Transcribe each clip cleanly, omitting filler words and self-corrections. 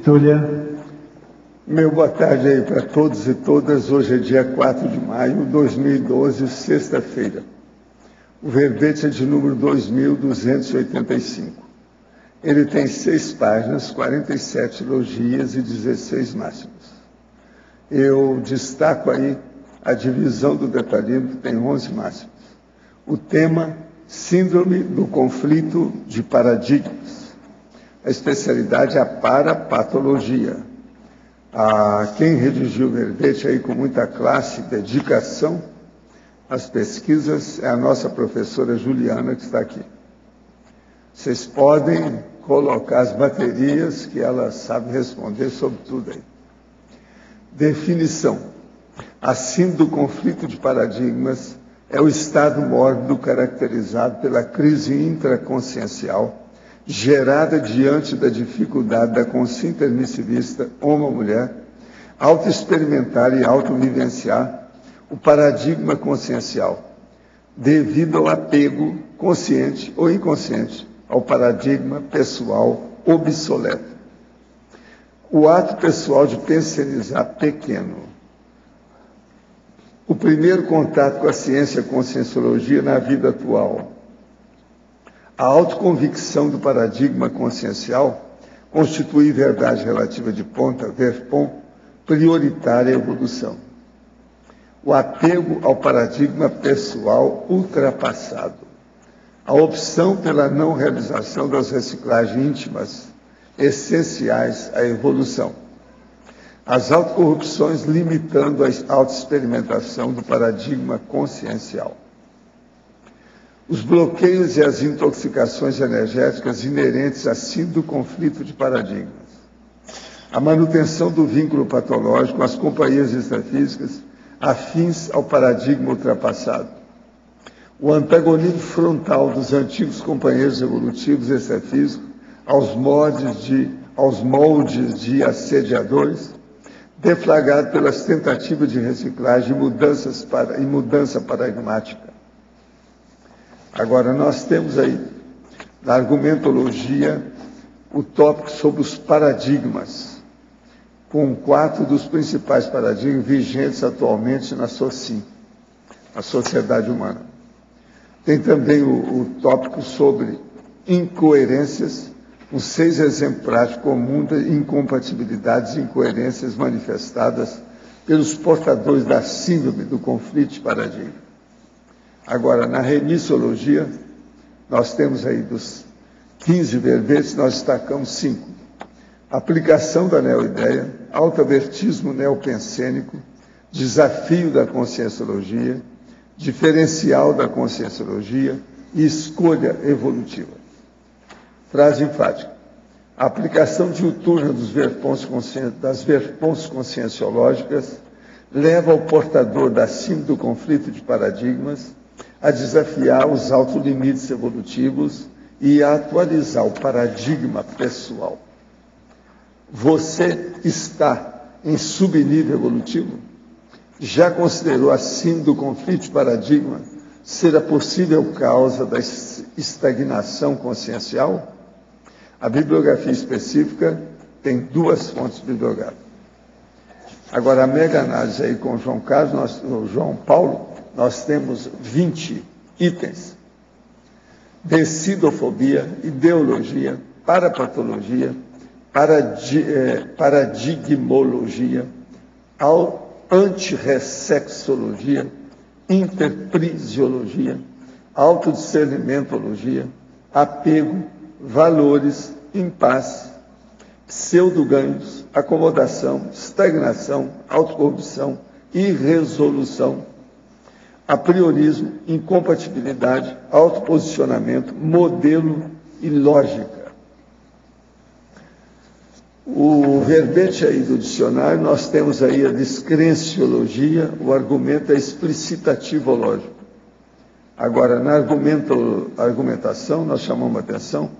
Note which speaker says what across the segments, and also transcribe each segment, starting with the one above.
Speaker 1: Túlia.
Speaker 2: Meu boa tarde aí para todos e todas. Hoje é dia 4 de maio de 2012, sexta-feira. O verbete é de número 2285. Ele tem 6 páginas, 47 elogias e 16 máximas. Eu destaco aí a divisão do detalhismo, que tem 11 máximas. O tema, síndrome do conflito de paradigmas. A especialidade é a parapatologia. Quem redigiu o verbete aí com muita classe e dedicação às pesquisas é a nossa professora Juliana, que está aqui. Vocês podem colocar as baterias, que ela sabe responder sobre tudo aí. Definição. A síndrome do conflito de paradigmas é o estado mórbido caracterizado pela crise intraconsciencial gerada diante da dificuldade da consciência intermissivista homem-mulher autoexperimentar e autovivenciar o paradigma consciencial, devido ao apego consciente ou inconsciente ao paradigma pessoal obsoleto. O ato pessoal de pensionizar pequeno. O primeiro contato com a ciência conscienciologia na vida atual. A autoconvicção do paradigma consciencial constitui verdade relativa de ponta, verpom, prioritária evolução. O apego ao paradigma pessoal ultrapassado. A opção pela não realização das reciclagens íntimas, essenciais à evolução. As autocorrupções limitando a autoexperimentação do paradigma consciencial. Os bloqueios e as intoxicações energéticas inerentes a síndrome do conflito de paradigmas. A manutenção do vínculo patológico com as companhias extrafísicas afins ao paradigma ultrapassado. O antagonismo frontal dos antigos companheiros evolutivos extrafísicos aos moldes de assediadores, deflagrado pelas tentativas de reciclagem e mudança paradigmática. Agora, nós temos aí, na argumentologia, o tópico sobre os paradigmas, com 4 dos principais paradigmas vigentes atualmente na SOCIM, a sociedade humana. Tem também o tópico sobre incoerências, com 6 exemplos práticos comuns de incompatibilidades e incoerências manifestadas pelos portadores da síndrome do conflito de paradigma. Agora, na remissologia, nós temos aí dos 15 verbetes, nós destacamos 5. Aplicação da neoideia, autoavertismo neopensênico, desafio da conscienciologia, diferencial da conscienciologia e escolha evolutiva. Frase enfática. A aplicação diuturna das verpons conscienciológicas leva ao portador da síndrome do conflito de paradigmas a desafiar os altos limites evolutivos e a atualizar o paradigma pessoal. Você está em subnível evolutivo? Já considerou a síndrome do conflito de paradigma ser a possível causa da estagnação consciencial? A bibliografia específica tem 2 fontes bibliográficas. Agora, a mega análise aí com o João Paulo, nós temos 20 itens. Decidofobia, ideologia, parapatologia, paradigmologia, antirressexologia, interprisiologia, autodiscernimentologia, apego, valores, impasse, pseudoganhos, acomodação, estagnação, autocorrupção, irresolução, apriorismo, incompatibilidade, autoposicionamento, modelo e lógica. O verbete aí do dicionário, nós temos aí a descrenciologia, o argumento é explicitativo-lógico. Agora, na argumentação, nós chamamos a atenção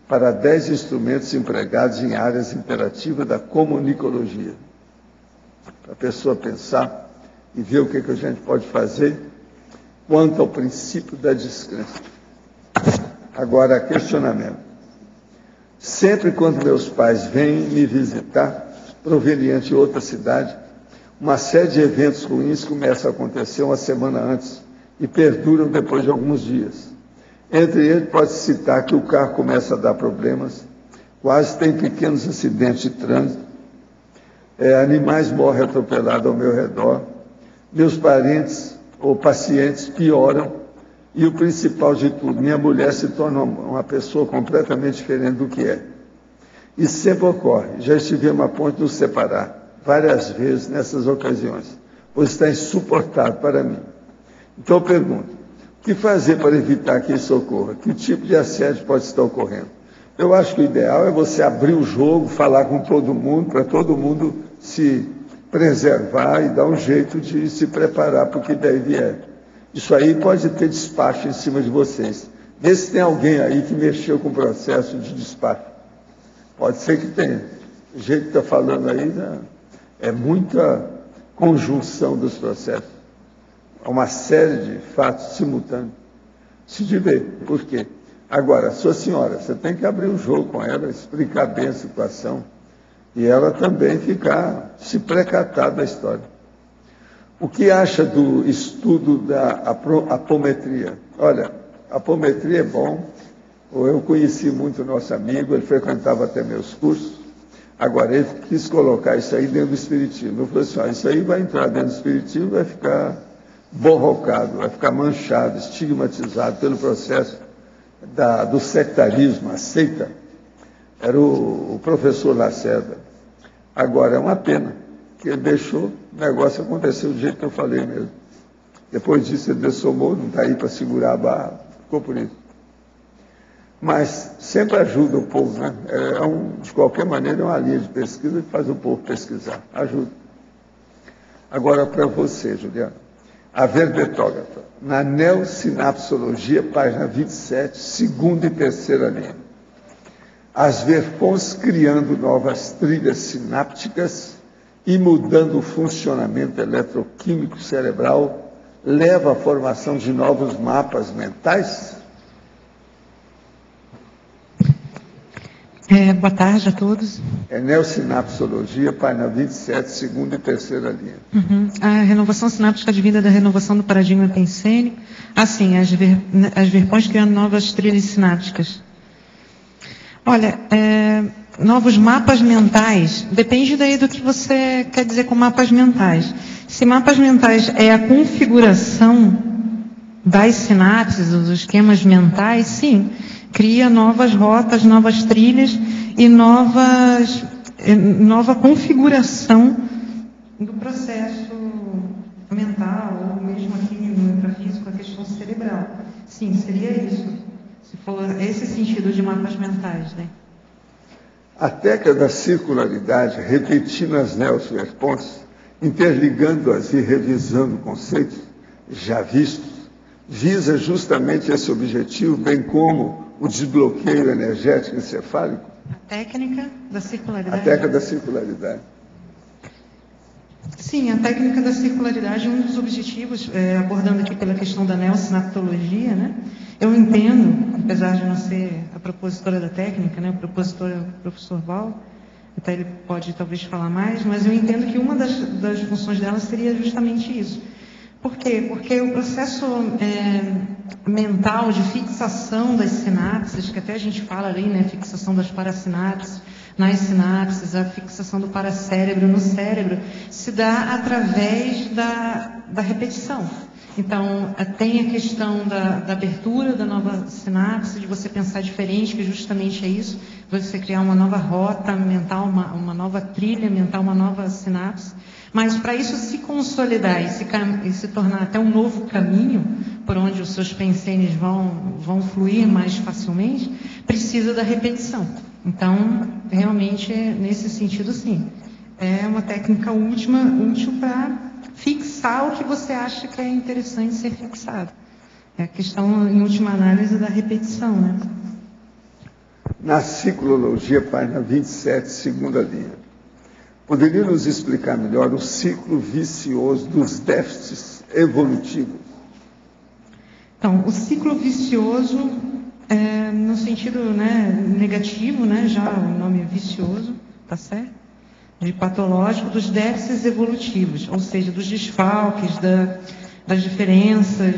Speaker 2: para 10 instrumentos empregados em áreas imperativas da comunicologia. Para a pessoa pensar e ver o que a gente pode fazer quanto ao princípio da descrença. Agora, questionamento. Sempre quando meus pais vêm me visitar, proveniente de outra cidade, uma série de eventos ruins começam a acontecer uma semana antes e perduram depois de alguns dias. Entre eles, pode-se citar que o carro começa a dar problemas, quase tem pequenos acidentes de trânsito, animais morrem atropelados ao meu redor, meus parentes ou pacientes pioram, e o principal de tudo, minha mulher se torna uma pessoa completamente diferente do que é. Isso sempre ocorre, já estivemos a ponto de nos separar, várias vezes nessas ocasiões, pois está insuportável para mim. Então eu pergunto, o que fazer para evitar que isso ocorra? Que tipo de assédio pode estar ocorrendo? Eu acho que o ideal é você abrir o jogo, falar com todo mundo, para todo mundo se preservar e dar um jeito de se preparar para o que daí vier. Isso aí pode ter despacho em cima de vocês. Vê se tem alguém aí que mexeu com o processo de despacho. Pode ser que tenha. O jeito que está falando aí, né, é muita conjunção dos processos. É uma série de fatos simultâneos. Se de ver. Por quê? Agora, sua senhora, você tem que abrir o jogo com ela, explicar bem a situação. E ela também ficar, se precatar da história. O que acha do estudo da apometria? Olha, a apometria é bom. Eu conheci muito o nosso amigo, ele frequentava até meus cursos. Agora, ele quis colocar isso aí dentro do espiritismo. Eu falei assim, isso aí vai entrar dentro do espiritismo, vai ficar borrocado, vai ficar manchado, estigmatizado pelo processo do sectarismo, a seita. Era o professor Lacerda. Agora, é uma pena que ele deixou o negócio acontecer do jeito que eu falei mesmo. Depois disso, ele dessomou, não está aí para segurar a barra, ficou por isso. Mas sempre ajuda o povo, né? De qualquer maneira, é uma linha de pesquisa que faz o povo pesquisar. Ajuda. Agora, para você, Juliana, a verbetógrafa, na Neosinapsologia, página 27, segunda e terceira linha. As verpons criando novas trilhas sinápticas e mudando o funcionamento eletroquímico cerebral leva à formação de novos mapas mentais?
Speaker 1: Boa tarde a todos.
Speaker 2: Neosinapsologia, página 27, segunda e terceira linha.
Speaker 1: A renovação sináptica advinda da renovação do paradigma pensênico. Assim, as verpões criando novas trilhas sinápticas. Olha, novos mapas mentais, depende daí do que você quer dizer com mapas mentais. Se mapas mentais é a configuração das sinapses, dos esquemas mentais, sim, cria novas rotas, novas trilhas e nova configuração do processo mental, ou mesmo aqui no intrafísico, a questão cerebral. Sim, seria isso, se for esse sentido de mapas mentais, né?
Speaker 2: A técnica da circularidade, repetindo as neoverpons, interligando-as e revisando conceitos já vistos, visa justamente esse objetivo, bem como o desbloqueio energético encefálico?
Speaker 1: A técnica da circularidade.
Speaker 2: A técnica da circularidade.
Speaker 1: Sim, a técnica da circularidade é um dos objetivos, abordando aqui pela questão da neosinaptologia, né? Eu entendo, apesar de não ser a propositora da técnica, né? O propositor é o professor Val, até ele pode talvez falar mais, mas eu entendo que uma das funções dela seria justamente isso. Por quê? Porque o processo mental de fixação das sinapses, que até a gente fala ali, né, fixação das parasinapses, nas sinapses, a fixação do paracérebro no cérebro, se dá através da repetição. Então, tem a questão da abertura da nova sinapse, de você pensar diferente, que justamente é isso, você criar uma nova rota mental, uma nova trilha mental, uma nova sinapse. Mas para isso se consolidar e se tornar até um novo caminho, por onde os seus pensênios vão fluir mais facilmente, precisa da repetição. Então, realmente, nesse sentido, sim. É uma técnica útil para fixar o que você acha que é interessante ser fixado. É a questão, em última análise, da repetição, né?
Speaker 2: Na ciclologia, página 27, segunda linha. Poderia nos explicar melhor o ciclo vicioso dos déficits evolutivos?
Speaker 1: Então, o ciclo vicioso no sentido, né, negativo, né, já o nome é vicioso, tá certo? De patológico, dos déficits evolutivos, ou seja, dos desfalques, das diferenças,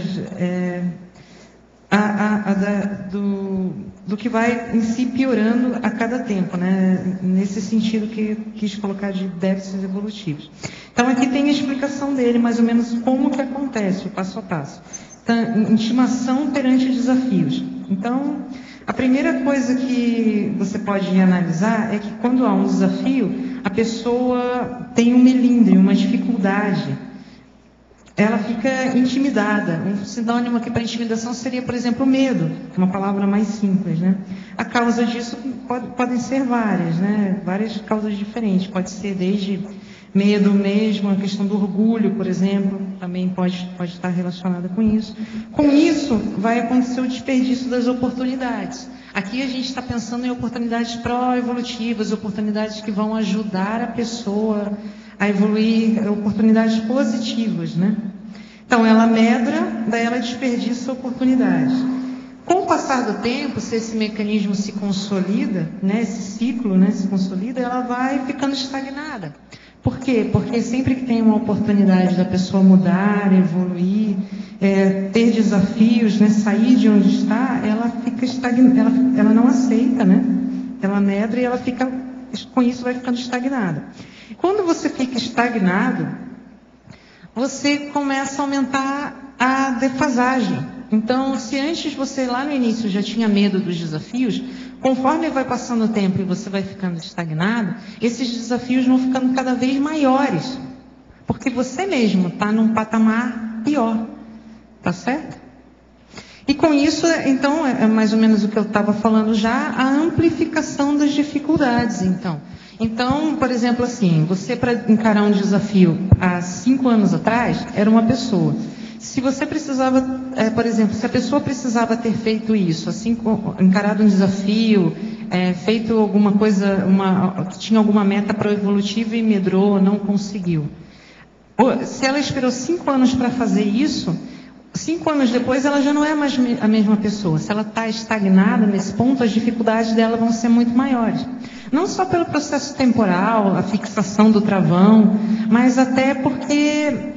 Speaker 1: do que vai em si piorando a cada tempo, né? Nesse sentido que quis colocar de déficits evolutivos. Então aqui tem a explicação dele, mais ou menos como que acontece, o passo a passo. Então, intimação perante desafios. Então, a primeira coisa que você pode analisar é que quando há um desafio, a pessoa tem um melindre, uma dificuldade. Ela fica intimidada. Um sinônimo aqui para intimidação seria, por exemplo, o medo, uma palavra mais simples, né? A causa disso podem ser várias, né? Várias causas diferentes. Pode ser desde medo mesmo, a questão do orgulho, por exemplo, também pode estar relacionada com isso. Com isso, vai acontecer o desperdício das oportunidades. Aqui a gente está pensando em oportunidades pró-evolutivas, oportunidades que vão ajudar a pessoa a evoluir, oportunidades positivas, né? Então, ela medra, daí ela desperdiça oportunidades. Com o passar do tempo, se esse mecanismo se consolida, né, esse ciclo, né, se consolida, ela vai ficando estagnada. Por quê? Porque sempre que tem uma oportunidade da pessoa mudar, evoluir, ter desafios, né, sair de onde está, ela fica estagnada, ela não aceita, né? Ela medra e ela fica, com isso vai ficando estagnada. Quando você fica estagnado, você começa a aumentar a defasagem. Então, se antes você lá no início já tinha medo dos desafios, conforme vai passando o tempo e você vai ficando estagnado, esses desafios vão ficando cada vez maiores. Porque você mesmo está num patamar pior. Tá certo? E com isso, então, é mais ou menos o que eu estava falando já, a amplificação das dificuldades, Então, por exemplo, assim, você para encarar um desafio há 5 anos atrás, era uma pessoa. Se você precisava, por exemplo, se a pessoa precisava ter feito isso, assim, encarado um desafio, feito alguma coisa, tinha alguma meta pró-evolutiva e medrou, não conseguiu. Se ela esperou 5 anos para fazer isso, 5 anos depois ela já não é mais a mesma pessoa. Se ela está estagnada nesse ponto, as dificuldades dela vão ser muito maiores. Não só pelo processo temporal, a fixação do travão, mas até porque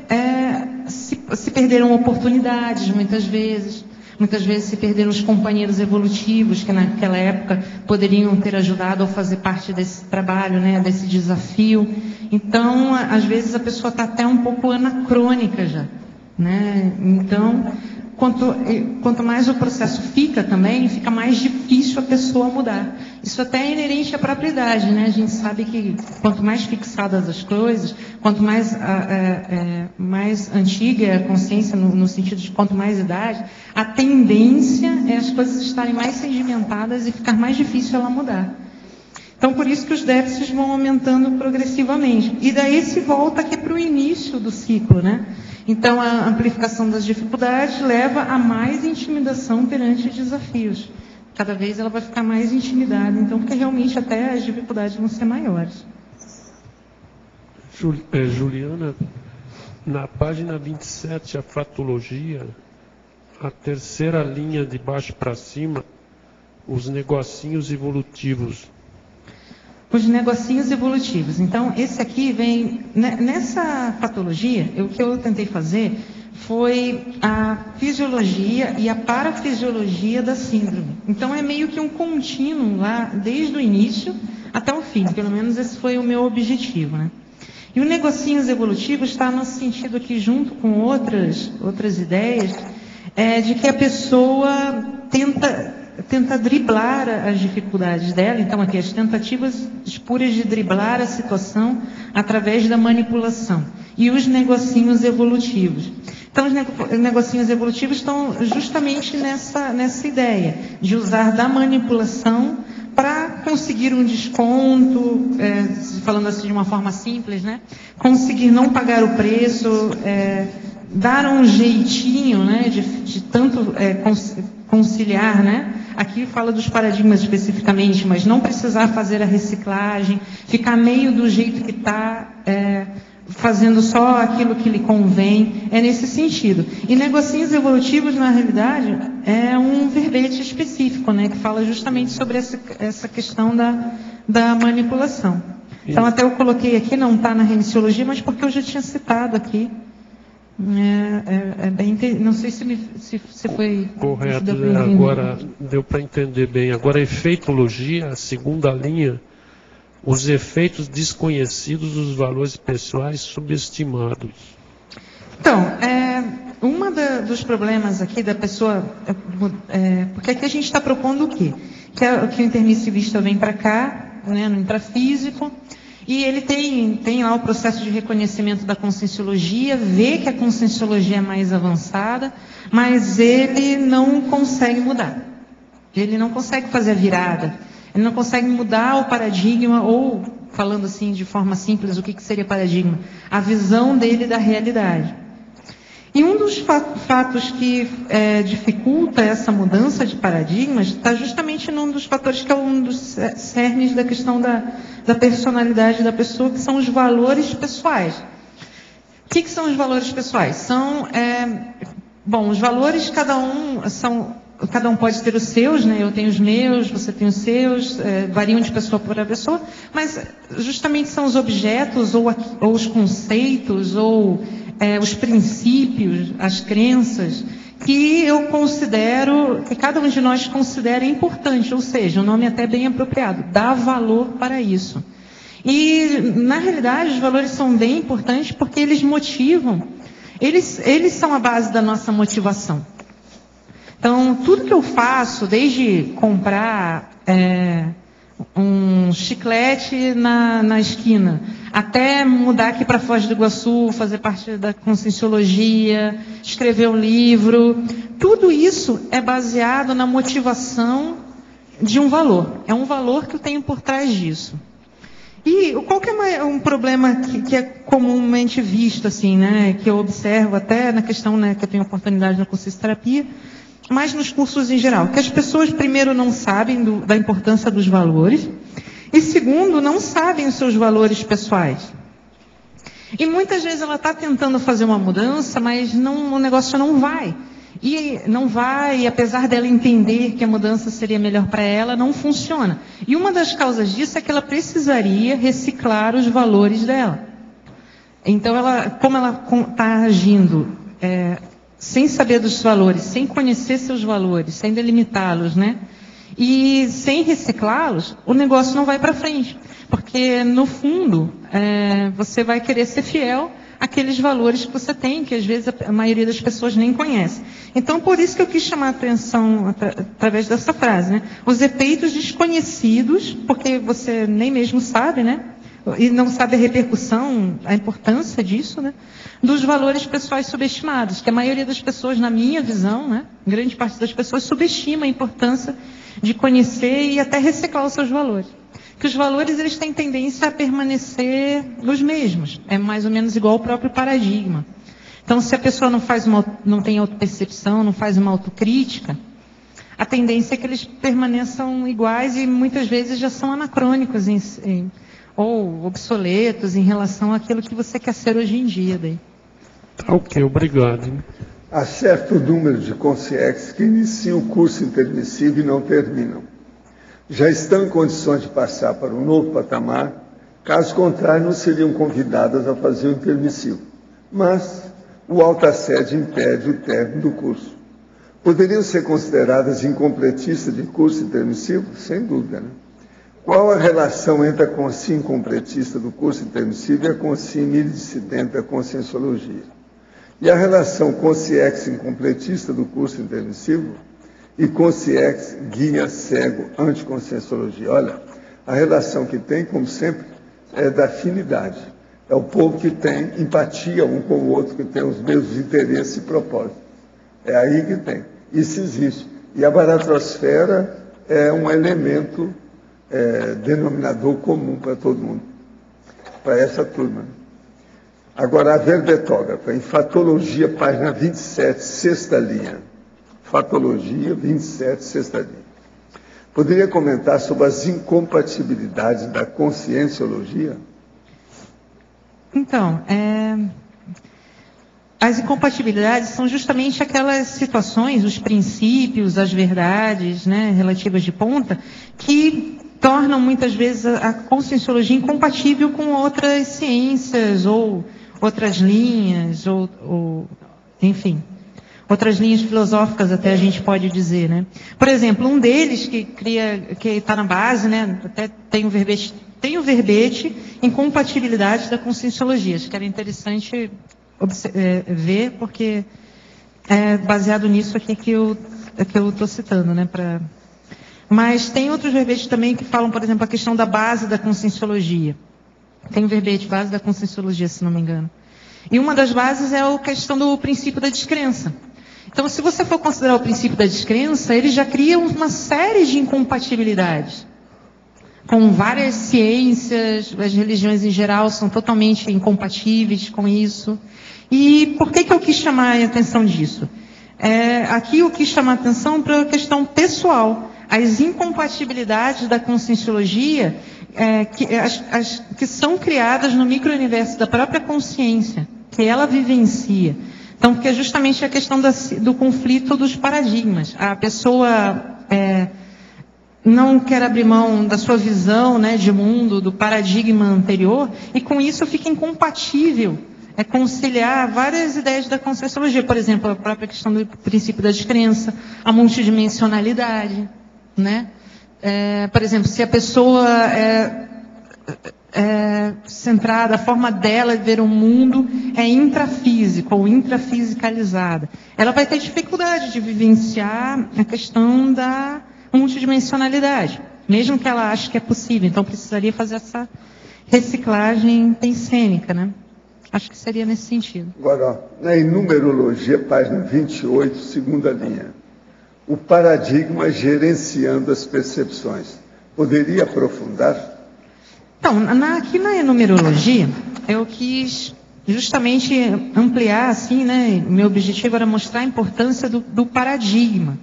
Speaker 1: se perderam oportunidades muitas vezes. Muitas vezes se perderam os companheiros evolutivos que naquela época poderiam ter ajudado a fazer parte desse trabalho, né, desse desafio. Então, às vezes a pessoa está até um pouco anacrônica já. Né? Então, quanto mais o processo fica também, fica mais difícil a pessoa mudar. Isso até é inerente à própria idade, né? A gente sabe que quanto mais fixadas as coisas, quanto mais antiga é a consciência, no sentido de quanto mais idade, a tendência é as coisas estarem mais sedimentadas e ficar mais difícil ela mudar. Então, por isso que os déficits vão aumentando progressivamente. E daí se volta aqui para o início do ciclo, né? Então, a amplificação das dificuldades leva a mais intimidação perante desafios. Cada vez ela vai ficar mais intimidada. Então, porque realmente até as dificuldades vão ser maiores.
Speaker 3: Juliana, na página 27, a fratologia, a terceira linha de baixo para cima, os negocinhos evolutivos.
Speaker 1: Os negocinhos evolutivos. Então, esse aqui vem... Nessa patologia, o que eu tentei fazer foi a fisiologia e a parafisiologia da síndrome. Então, é meio que um contínuo lá, desde o início até o fim. Pelo menos esse foi o meu objetivo, né? E o negocinhos evolutivos está no sentido aqui, junto com outras ideias, de que a pessoa tenta driblar as dificuldades dela. Então, aqui, as tentativas puras de driblar a situação através da manipulação. E os negocinhos evolutivos. Então, os negocinhos evolutivos estão justamente nessa ideia de usar da manipulação para conseguir um desconto, falando assim de uma forma simples, né? Conseguir não pagar o preço, dar um jeitinho, né? De tanto conciliar, né? Aqui fala dos paradigmas especificamente, mas não precisar fazer a reciclagem, ficar meio do jeito que está, fazendo só aquilo que lhe convém, é nesse sentido. E negocinhos evolutivos, na realidade, é um verbete específico, né, que fala justamente sobre essa questão da manipulação. Então, até eu coloquei aqui, não está na reniciologia, mas porque eu já tinha citado aqui. Não sei se foi
Speaker 3: correto. Agora deu para entender bem. Agora, efeitologia, a segunda linha, os efeitos desconhecidos dos valores pessoais subestimados.
Speaker 1: Então, dos problemas aqui da pessoa, porque aqui a gente está propondo o quê? Que o intermissivista vem para cá, né, no intrafísico, e ele tem lá o processo de reconhecimento da conscienciologia, vê que a conscienciologia é mais avançada, mas ele não consegue mudar. Ele não consegue fazer a virada. Ele não consegue mudar o paradigma, ou, falando assim de forma simples, o que seria paradigma? A visão dele da realidade. E um dos fatos que dificulta essa mudança de paradigmas está justamente num dos fatores que é um dos cernes da questão da personalidade da pessoa, que são os valores pessoais. O que são os valores pessoais? São, os valores, cada um pode ter os seus, né? Eu tenho os meus, você tem os seus, variam de pessoa para pessoa, mas justamente são os objetos, ou os conceitos, ou os princípios, as crenças, que eu considero, que cada um de nós considera importante, ou seja, um nome até bem apropriado, dá valor para isso. E, na realidade, os valores são bem importantes porque eles motivam, eles são a base da nossa motivação. Então, tudo que eu faço, desde comprar um chiclete na esquina, até mudar aqui para Foz do Iguaçu, fazer parte da conscienciologia, escrever um livro, tudo isso é baseado na motivação de um valor. É um valor que eu tenho por trás disso. E qual que é um problema que é comumente visto, assim, né, que eu observo até na questão, né, que eu tenho oportunidade na consciencioterapia, mas nos cursos em geral, que as pessoas, primeiro, não sabem da importância dos valores, e segundo, não sabem os seus valores pessoais. E muitas vezes ela está tentando fazer uma mudança, mas o negócio não vai. E apesar dela entender que a mudança seria melhor para ela, não funciona. E uma das causas disso é que ela precisaria reciclar os valores dela. Então, como ela está agindo sem saber dos valores, sem conhecer seus valores, sem delimitá-los, né? E sem reciclá-los, o negócio não vai para frente. Porque, no fundo, você vai querer ser fiel àqueles valores que você tem, que às vezes a maioria das pessoas nem conhece. Então, por isso que eu quis chamar a atenção através dessa frase, né? Os efeitos desconhecidos, porque você nem mesmo sabe, né? E não sabe a repercussão, a importância disso, né? Dos valores pessoais subestimados, que a maioria das pessoas, na minha visão, né? Grande parte das pessoas subestima a importância de conhecer e até reciclar os seus valores. Que os valores, eles têm tendência a permanecer os mesmos. É mais ou menos igual ao próprio paradigma. Então, se a pessoa não tem autopercepção, não faz uma autocrítica, a tendência é que eles permaneçam iguais e muitas vezes já são anacrônicos ou obsoletos em relação àquilo que você quer ser hoje em dia. Daí.
Speaker 3: Ok, obrigado.
Speaker 2: Há certo número de consciex que iniciam o curso intermissivo e não terminam. Já estão em condições de passar para um novo patamar, caso contrário não seriam convidadas a fazer o intermissivo. Mas o alta sede impede o término do curso. Poderiam ser consideradas incompletistas de curso intermissivo? Sem dúvida, né? Qual a relação entre a consciência incompletista do curso intermissivo e a consciência iridissidente da conscienciologia? E a relação consciex incompletista do curso intermissivo e consciex guia cego anticonscienciologia? Olha, a relação que tem, como sempre, é da afinidade. É o povo que tem empatia um com o outro, que tem os mesmos interesses e propósitos. É aí que tem. Isso existe. E a baratrosfera é um elemento denominador comum para todo mundo, para essa turma. Agora, a verbetógrafa, em Fatologia, página 27, sexta linha. Fatologia, 27, sexta linha. Poderia comentar sobre as incompatibilidades da conscienciologia?
Speaker 1: Então, as incompatibilidades são justamente aquelas situações, os princípios, as verdades, né, relativas de ponta, que tornam muitas vezes a conscienciologia incompatível com outras ciências ou outras linhas, ou enfim, outras linhas filosóficas até a gente pode dizer, né? Por exemplo, um deles que está na base, né, até tem o verbete incompatibilidade da conscienciologia. Acho que era interessante ver, porque é baseado nisso aqui que eu estou citando, né? Mas tem outros verbetes também que falam, por exemplo, a questão da base da conscienciologia. Tem um verbete, base da conscienciologia, se não me engano. E uma das bases é a questão do princípio da descrença. Então, se você for considerar o princípio da descrença, ele já cria uma série de incompatibilidades. Com várias ciências, as religiões em geral são totalmente incompatíveis com isso. E por que eu quis chamar a atenção disso? Aqui eu quis chamar a atenção para a questão pessoal. As incompatibilidades da conscienciologia que são criadas no micro-universo da própria consciência, que ela vivencia. Então, porque é justamente a questão do conflito dos paradigmas. A pessoa não quer abrir mão da sua visão, né, de mundo, do paradigma anterior, e com isso fica incompatível conciliar várias ideias da conscienciologia. Por exemplo, a própria questão do princípio da descrença, a multidimensionalidade, né? Por exemplo, se a pessoa centrada, a forma dela de ver o mundo é intrafísica ou intrafisicalizada, ela vai ter dificuldade de vivenciar a questão da multidimensionalidade, mesmo que ela ache que é possível. Então, precisaria fazer essa reciclagem pensênica, né? Acho que seria nesse sentido.
Speaker 2: Agora, na numerologia, página 28, segunda linha. O paradigma gerenciando as percepções. Poderia aprofundar?
Speaker 1: Então, aqui na numerologia, eu quis justamente ampliar, assim, né? Meu objetivo era mostrar a importância do paradigma.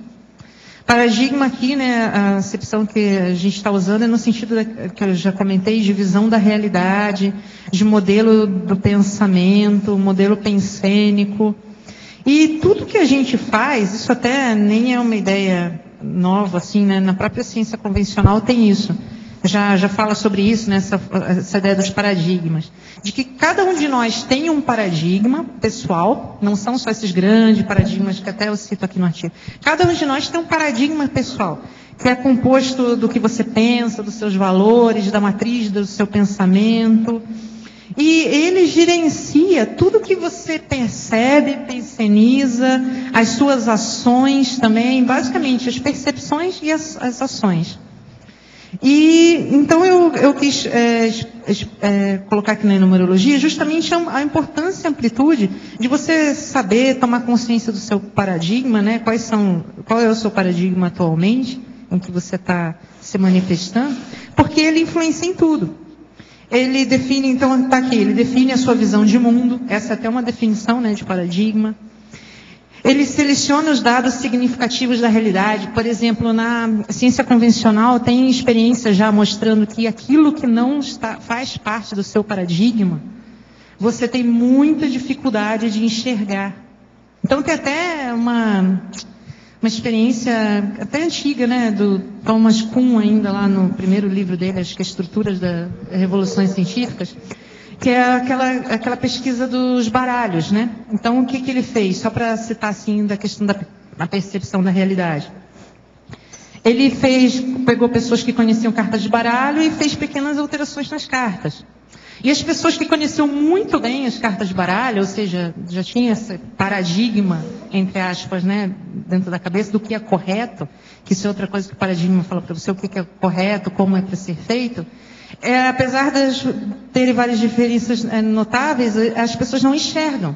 Speaker 1: Paradigma aqui, né, a acepção que a gente está usando é no sentido que eu já comentei, de visão da realidade, de modelo do pensamento, modelo pensênico. E tudo que a gente faz, isso até nem é uma ideia nova, assim, né, na própria ciência convencional tem isso. Já fala sobre isso, né, essa ideia dos paradigmas. De que cada um de nós tem um paradigma pessoal, não são só esses grandes paradigmas que até eu cito aqui no artigo. Cada um de nós tem um paradigma pessoal, que é composto do que você pensa, dos seus valores, da matriz do seu pensamento. E ele gerencia tudo que você percebe, penseniza, as suas ações também, basicamente as percepções e as ações. E então eu quis colocar aqui na numerologia justamente a importância e a amplitude de você saber tomar consciência do seu paradigma, né? Qual é o seu paradigma atualmente, em que você está se manifestando, porque ele influencia em tudo. Ele define, então está aqui, ele define a sua visão de mundo, essa é até uma definição, né, de paradigma. Ele seleciona os dados significativos da realidade. Por exemplo, na ciência convencional tem experiência já mostrando que aquilo que não faz parte do seu paradigma, você tem muita dificuldade de enxergar. Então tem até uma experiência até antiga, né, do Thomas Kuhn, ainda lá no primeiro livro dele, As Estruturas das Revoluções Científicas, que é aquela pesquisa dos baralhos, né? Então, o que ele fez? Só para citar, assim, da questão da percepção da realidade. Ele pegou pessoas que conheciam cartas de baralho e fez pequenas alterações nas cartas. E as pessoas que conheciam muito bem as cartas de baralho, ou seja, já tinha esse paradigma, entre aspas, né, dentro da cabeça do que é correto, que isso é outra coisa que o paradigma fala para você, o que é correto, como é para ser feito. Apesar de terem várias diferenças notáveis, as pessoas não enxergam.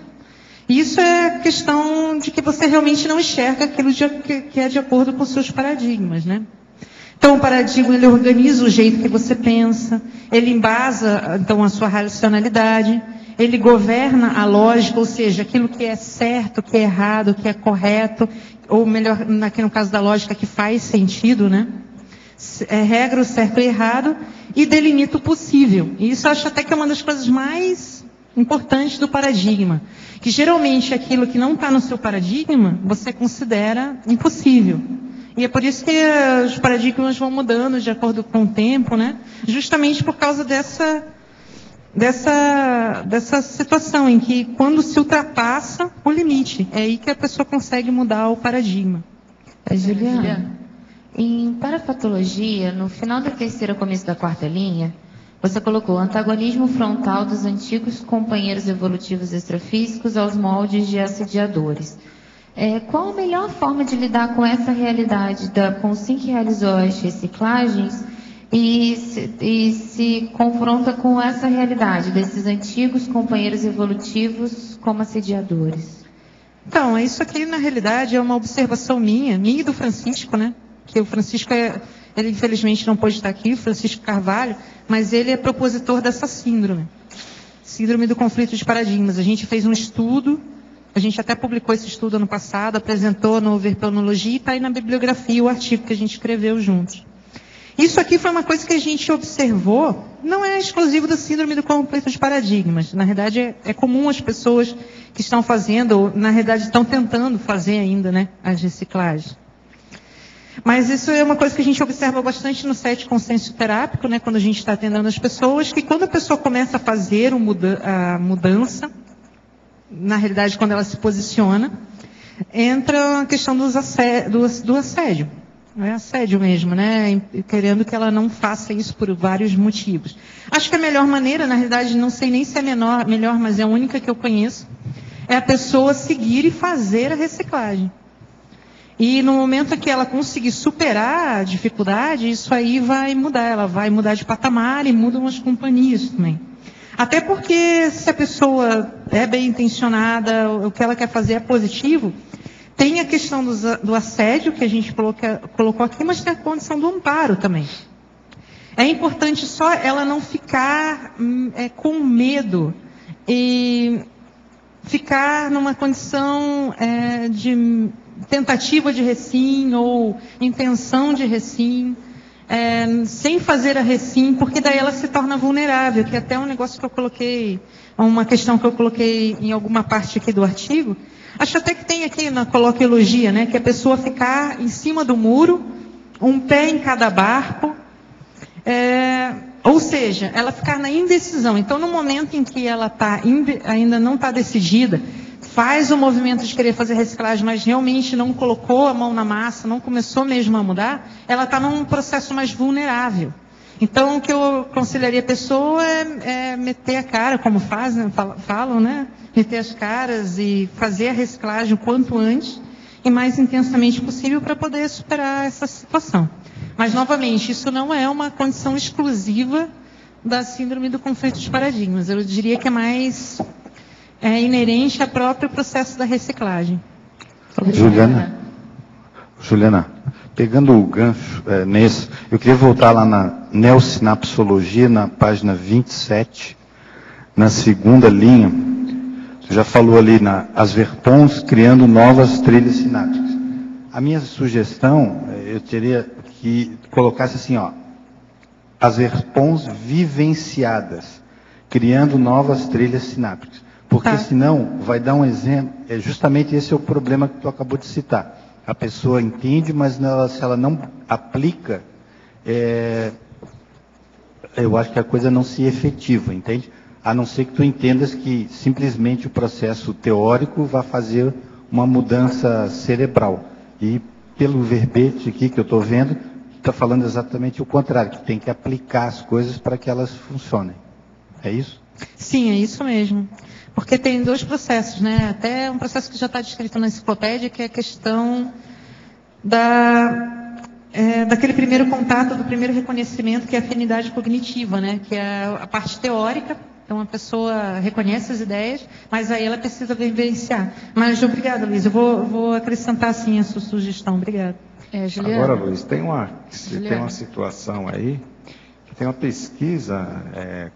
Speaker 1: E isso é questão de que você realmente não enxerga aquilo que é de acordo com os seus paradigmas, né? Então, o paradigma, ele organiza o jeito que você pensa, ele embasa, então, a sua racionalidade, ele governa a lógica, ou seja, aquilo que é certo, que é errado, que é correto, ou melhor, aqui no caso da lógica, que faz sentido, né? Regra o certo e errado e delimita o possível. E isso eu acho até que é uma das coisas mais importantes do paradigma, que geralmente aquilo que não está no seu paradigma, você considera impossível. E é por isso que os paradigmas vão mudando de acordo com o tempo, né? Justamente por causa dessa situação em que quando se ultrapassa o limite, é aí que a pessoa consegue mudar o paradigma.
Speaker 4: Juliana, em parapatologia, no final da terceira, começo da quarta linha, você colocou antagonismo frontal dos antigos companheiros evolutivos extrafísicos aos moldes de assediadores. Qual a melhor forma de lidar com essa realidade com o SIM que realizou as reciclagens e se confronta com essa realidade desses antigos companheiros evolutivos como assediadores?
Speaker 1: Então, isso aqui, na realidade, é uma observação minha e do Francisco, né? Que o Francisco, ele infelizmente não pôde estar aqui, o Francisco Carvalho, mas ele é propositor dessa síndrome do conflito de paradigmas. A gente fez um estudo, a gente até publicou esse estudo ano passado, apresentou no Verpenologia e está aí na bibliografia o artigo que a gente escreveu juntos. Isso aqui foi uma coisa que a gente observou, não é exclusivo da síndrome do conflito de paradigmas. Na verdade, é comum as pessoas que estão fazendo, ou na realidade estão tentando fazer ainda, né, as reciclagens. Mas isso é uma coisa que a gente observa bastante no set consenso terápico, né, quando a gente está atendendo as pessoas, que quando a pessoa começa a fazer a mudança, na realidade, quando ela se posiciona, entra a questão do assédio. É assédio mesmo, né? Querendo que ela não faça isso por vários motivos. Acho que a melhor maneira, na realidade, não sei nem se é melhor, mas é a única que eu conheço, é a pessoa seguir e fazer a reciclagem. E no momento que ela conseguir superar a dificuldade, isso aí vai mudar. Ela vai mudar de patamar e mudam as companhias também. Até porque se a pessoa é bem intencionada, o que ela quer fazer é positivo, tem a questão do assédio, que a gente colocou aqui, mas tem a condição do amparo também. É importante só ela não ficar com medo e ficar numa condição de tentativa de recim ou intenção de recim, sem fazer a recim, porque daí ela se torna vulnerável, que é até um negócio que eu coloquei, uma questão que eu coloquei em alguma parte aqui do artigo. Acho até que tem aqui na coloquiologia, né, que a pessoa ficar em cima do muro, um pé em cada barco, ou seja, ela ficar na indecisão. Então, no momento em que ela ainda não está decidida, faz o movimento de querer fazer reciclagem, mas realmente não colocou a mão na massa, não começou mesmo a mudar, ela está num processo mais vulnerável. Então, o que eu aconselharia a pessoa é meter a cara, como falam, né? Meter as caras e fazer a reciclagem o quanto antes e mais intensamente possível para poder superar essa situação. Mas, novamente, isso não é uma condição exclusiva da síndrome do conflito de paradigmas. Eu diria que é mais inerente ao próprio processo da reciclagem.
Speaker 5: Juliana, pegando o gancho nesse, eu queria voltar lá na neossinapsologia, na página 27, na segunda linha. Você já falou ali as Verpons criando novas trilhas sinápticas. A minha sugestão, eu teria que colocasse assim, as Verpons vivenciadas, criando novas trilhas sinápticas. Porque senão vai dar um exemplo, justamente esse é o problema que tu acabou de citar. A pessoa entende, mas se ela não aplica, eu acho que a coisa não se efetiva, entende? A não ser que tu entendas que simplesmente o processo teórico vai fazer uma mudança cerebral. E pelo verbete aqui que eu estou vendo, está falando exatamente o contrário, que tem que aplicar as coisas para que elas funcionem. É isso?
Speaker 1: Sim, é isso mesmo. Porque tem dois processos, né? Até um processo que já está descrito na enciclopédia, que é a questão daquele primeiro contato, do primeiro reconhecimento, que é a afinidade cognitiva, né? Que é a parte teórica. Então, a pessoa reconhece as ideias, mas aí ela precisa vivenciar. Mas, obrigada, Luiz. Eu vou acrescentar, sim, a sua sugestão. Obrigada.
Speaker 4: Juliana.
Speaker 2: Agora, Luiz, tem uma situação aí, que tem uma pesquisa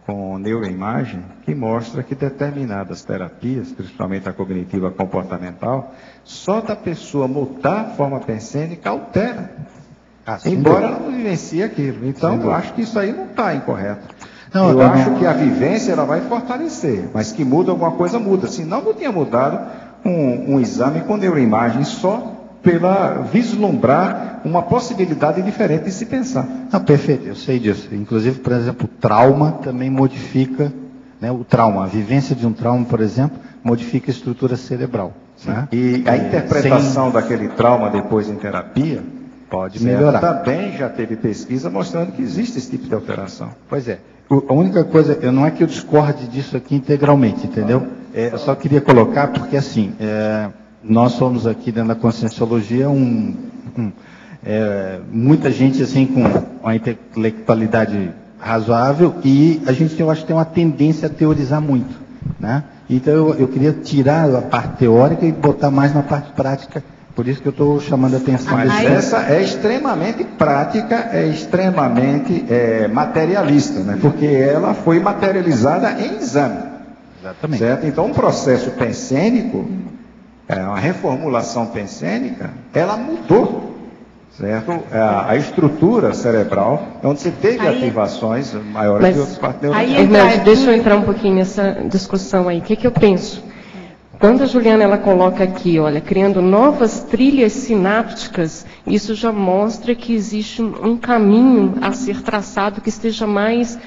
Speaker 2: com neuroimagem que mostra que determinadas terapias, principalmente a cognitiva comportamental, só da pessoa mudar a forma pensênica altera. Embora ela não vivencie aquilo. Então, eu acho que isso aí não está incorreto.
Speaker 6: Eu acho que a vivência ela vai fortalecer, mas que muda alguma coisa, muda. Senão não tinha mudado um exame com neuroimagem só pela vislumbrar uma possibilidade diferente de se pensar.
Speaker 5: Não, perfeito, eu sei disso. Inclusive, por exemplo, o trauma também modifica, né, o trauma, a vivência de um trauma, por exemplo, modifica a estrutura cerebral. Né?
Speaker 6: E a interpretação daquele trauma depois em terapia
Speaker 5: pode melhorar.
Speaker 6: Também já teve pesquisa mostrando que existe esse tipo de alteração.
Speaker 5: Pois é. A única coisa, não é que eu discorde disso aqui integralmente, entendeu? Eu só queria colocar, porque assim, nós somos aqui dentro da Conscienciologia muita gente assim com uma intelectualidade razoável e a gente, eu acho que tem uma tendência a teorizar muito, né? Então eu queria tirar a parte teórica e botar mais na parte prática, por isso que eu estou chamando a atenção.
Speaker 6: Mas essa é extremamente prática, é extremamente materialista, né? Porque ela foi materializada em exame.
Speaker 5: Exatamente.
Speaker 6: Certo? Então um processo pensênico, uma reformulação pensênica, ela mudou. Certo? A estrutura cerebral, onde você teve ativações maiores de outras partes
Speaker 7: neuronais. Deixa eu entrar um pouquinho nessa discussão aí. O que eu penso? Quando a Juliana ela coloca aqui, olha, criando novas trilhas sinápticas, isso já mostra que existe um caminho a ser traçado que esteja mais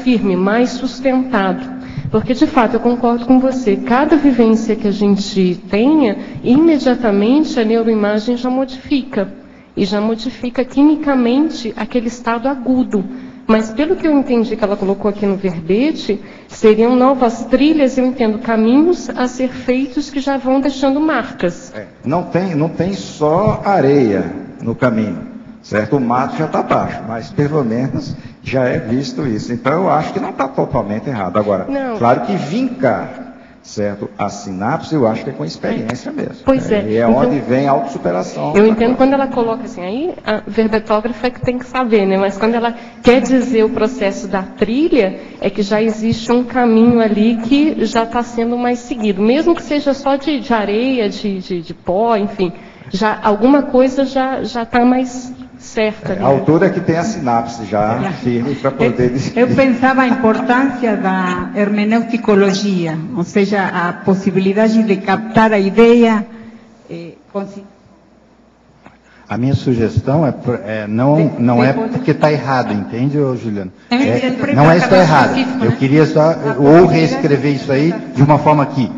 Speaker 7: firme, mais sustentado. Porque, de fato, eu concordo com você, cada vivência que a gente tenha, imediatamente a neuroimagem já modifica. E já modifica quimicamente aquele estado agudo. Mas, pelo que eu entendi que ela colocou aqui no verbete, seriam novas trilhas, eu entendo, caminhos a ser feitos que já vão deixando marcas.
Speaker 6: Não tem só areia no caminho. Certo? O mato já está baixo, mas pelo menos já é visto isso. Então eu acho que não está totalmente errado. Agora, claro que vincar, certo, a sinapse, eu acho que é com experiência mesmo.
Speaker 7: Pois é.
Speaker 6: E é então, onde vem a autossuperação.
Speaker 7: Eu entendo quando ela coloca assim, aí a verbetógrafa é que tem que saber, né? Mas quando ela quer dizer o processo da trilha, é que já existe um caminho ali que já está sendo mais seguido. Mesmo que seja só de areia, de pó, enfim, já, alguma coisa já está mais certa.
Speaker 6: A altura que tem a sinapse já firme para poder...
Speaker 8: Eu pensava a importância da hermeneuticologia, ou seja, a possibilidade de captar a ideia...
Speaker 5: A minha sugestão não é porque está errado, entende, Juliano? Não é estar errado. Eu queria só ou reescrever isso aí de uma forma que,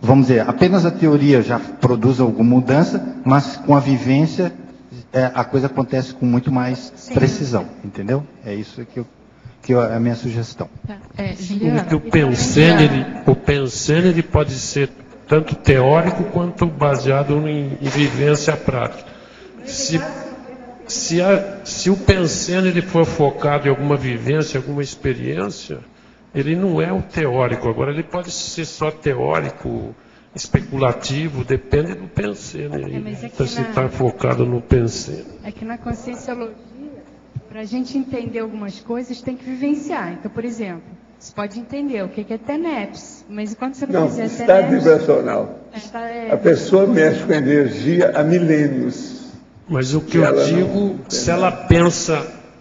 Speaker 5: vamos dizer, apenas a teoria já produz alguma mudança, mas com a vivência a coisa acontece com muito mais precisão, entendeu? É isso que é a minha sugestão.
Speaker 3: Porque o pensene ele pode ser tanto teórico quanto baseado em vivência prática. Se o pensene ele for focado em alguma vivência, alguma experiência, ele não é o teórico. Agora ele pode ser só teórico, especulativo, depende do pensene. Se está focado no pensene.
Speaker 9: É que na conscienciologia, para a gente entender algumas coisas, tem que vivenciar. Então, por exemplo, você pode entender o que é TENEPS, mas enquanto você não fizer
Speaker 2: estado
Speaker 9: TENEPS...
Speaker 2: vibracional. A pessoa mexe com energia há milênios.
Speaker 3: Mas o que eu digo, se ela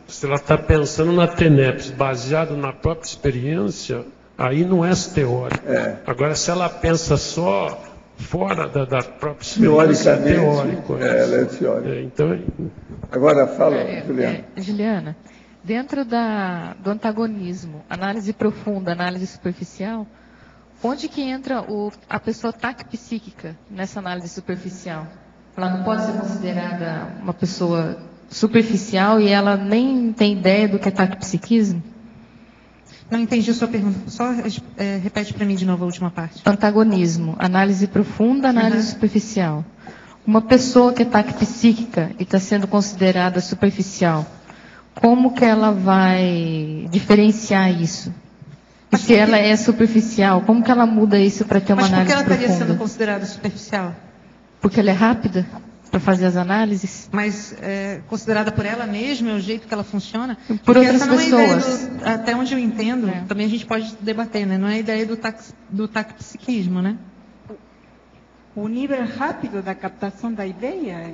Speaker 3: está pensando na TENEPS, baseado na própria experiência, aí não é teórico. Agora, se ela pensa só fora da própria experiência, é teórico.
Speaker 2: Ela é teórica.
Speaker 3: Então,
Speaker 2: agora fala, Juliana.
Speaker 4: Juliana, dentro do antagonismo, análise profunda, análise superficial, onde que entra a pessoa taquipsíquica nessa análise superficial? Ela não pode ser considerada uma pessoa superficial e ela nem tem ideia do que é taquipsiquismo?
Speaker 1: Não entendi a sua pergunta. Só repete para mim de novo a última parte.
Speaker 4: Antagonismo, análise profunda, análise superficial. Uma pessoa que é taquipsíquica e está sendo considerada superficial, como que ela vai diferenciar isso? E se ela é superficial, como que ela muda isso para ter uma análise profunda?
Speaker 1: Mas por que ela estaria sendo considerada superficial?
Speaker 4: Porque ela é rápida para fazer as análises?
Speaker 1: Mas considerada por ela mesma, é o jeito que ela funciona?
Speaker 4: Por outras
Speaker 1: essa não
Speaker 4: pessoas.
Speaker 1: É até onde eu entendo, também a gente pode debater, né? Não é a ideia do taquipsiquismo, né?
Speaker 8: O nível rápido da captação da ideia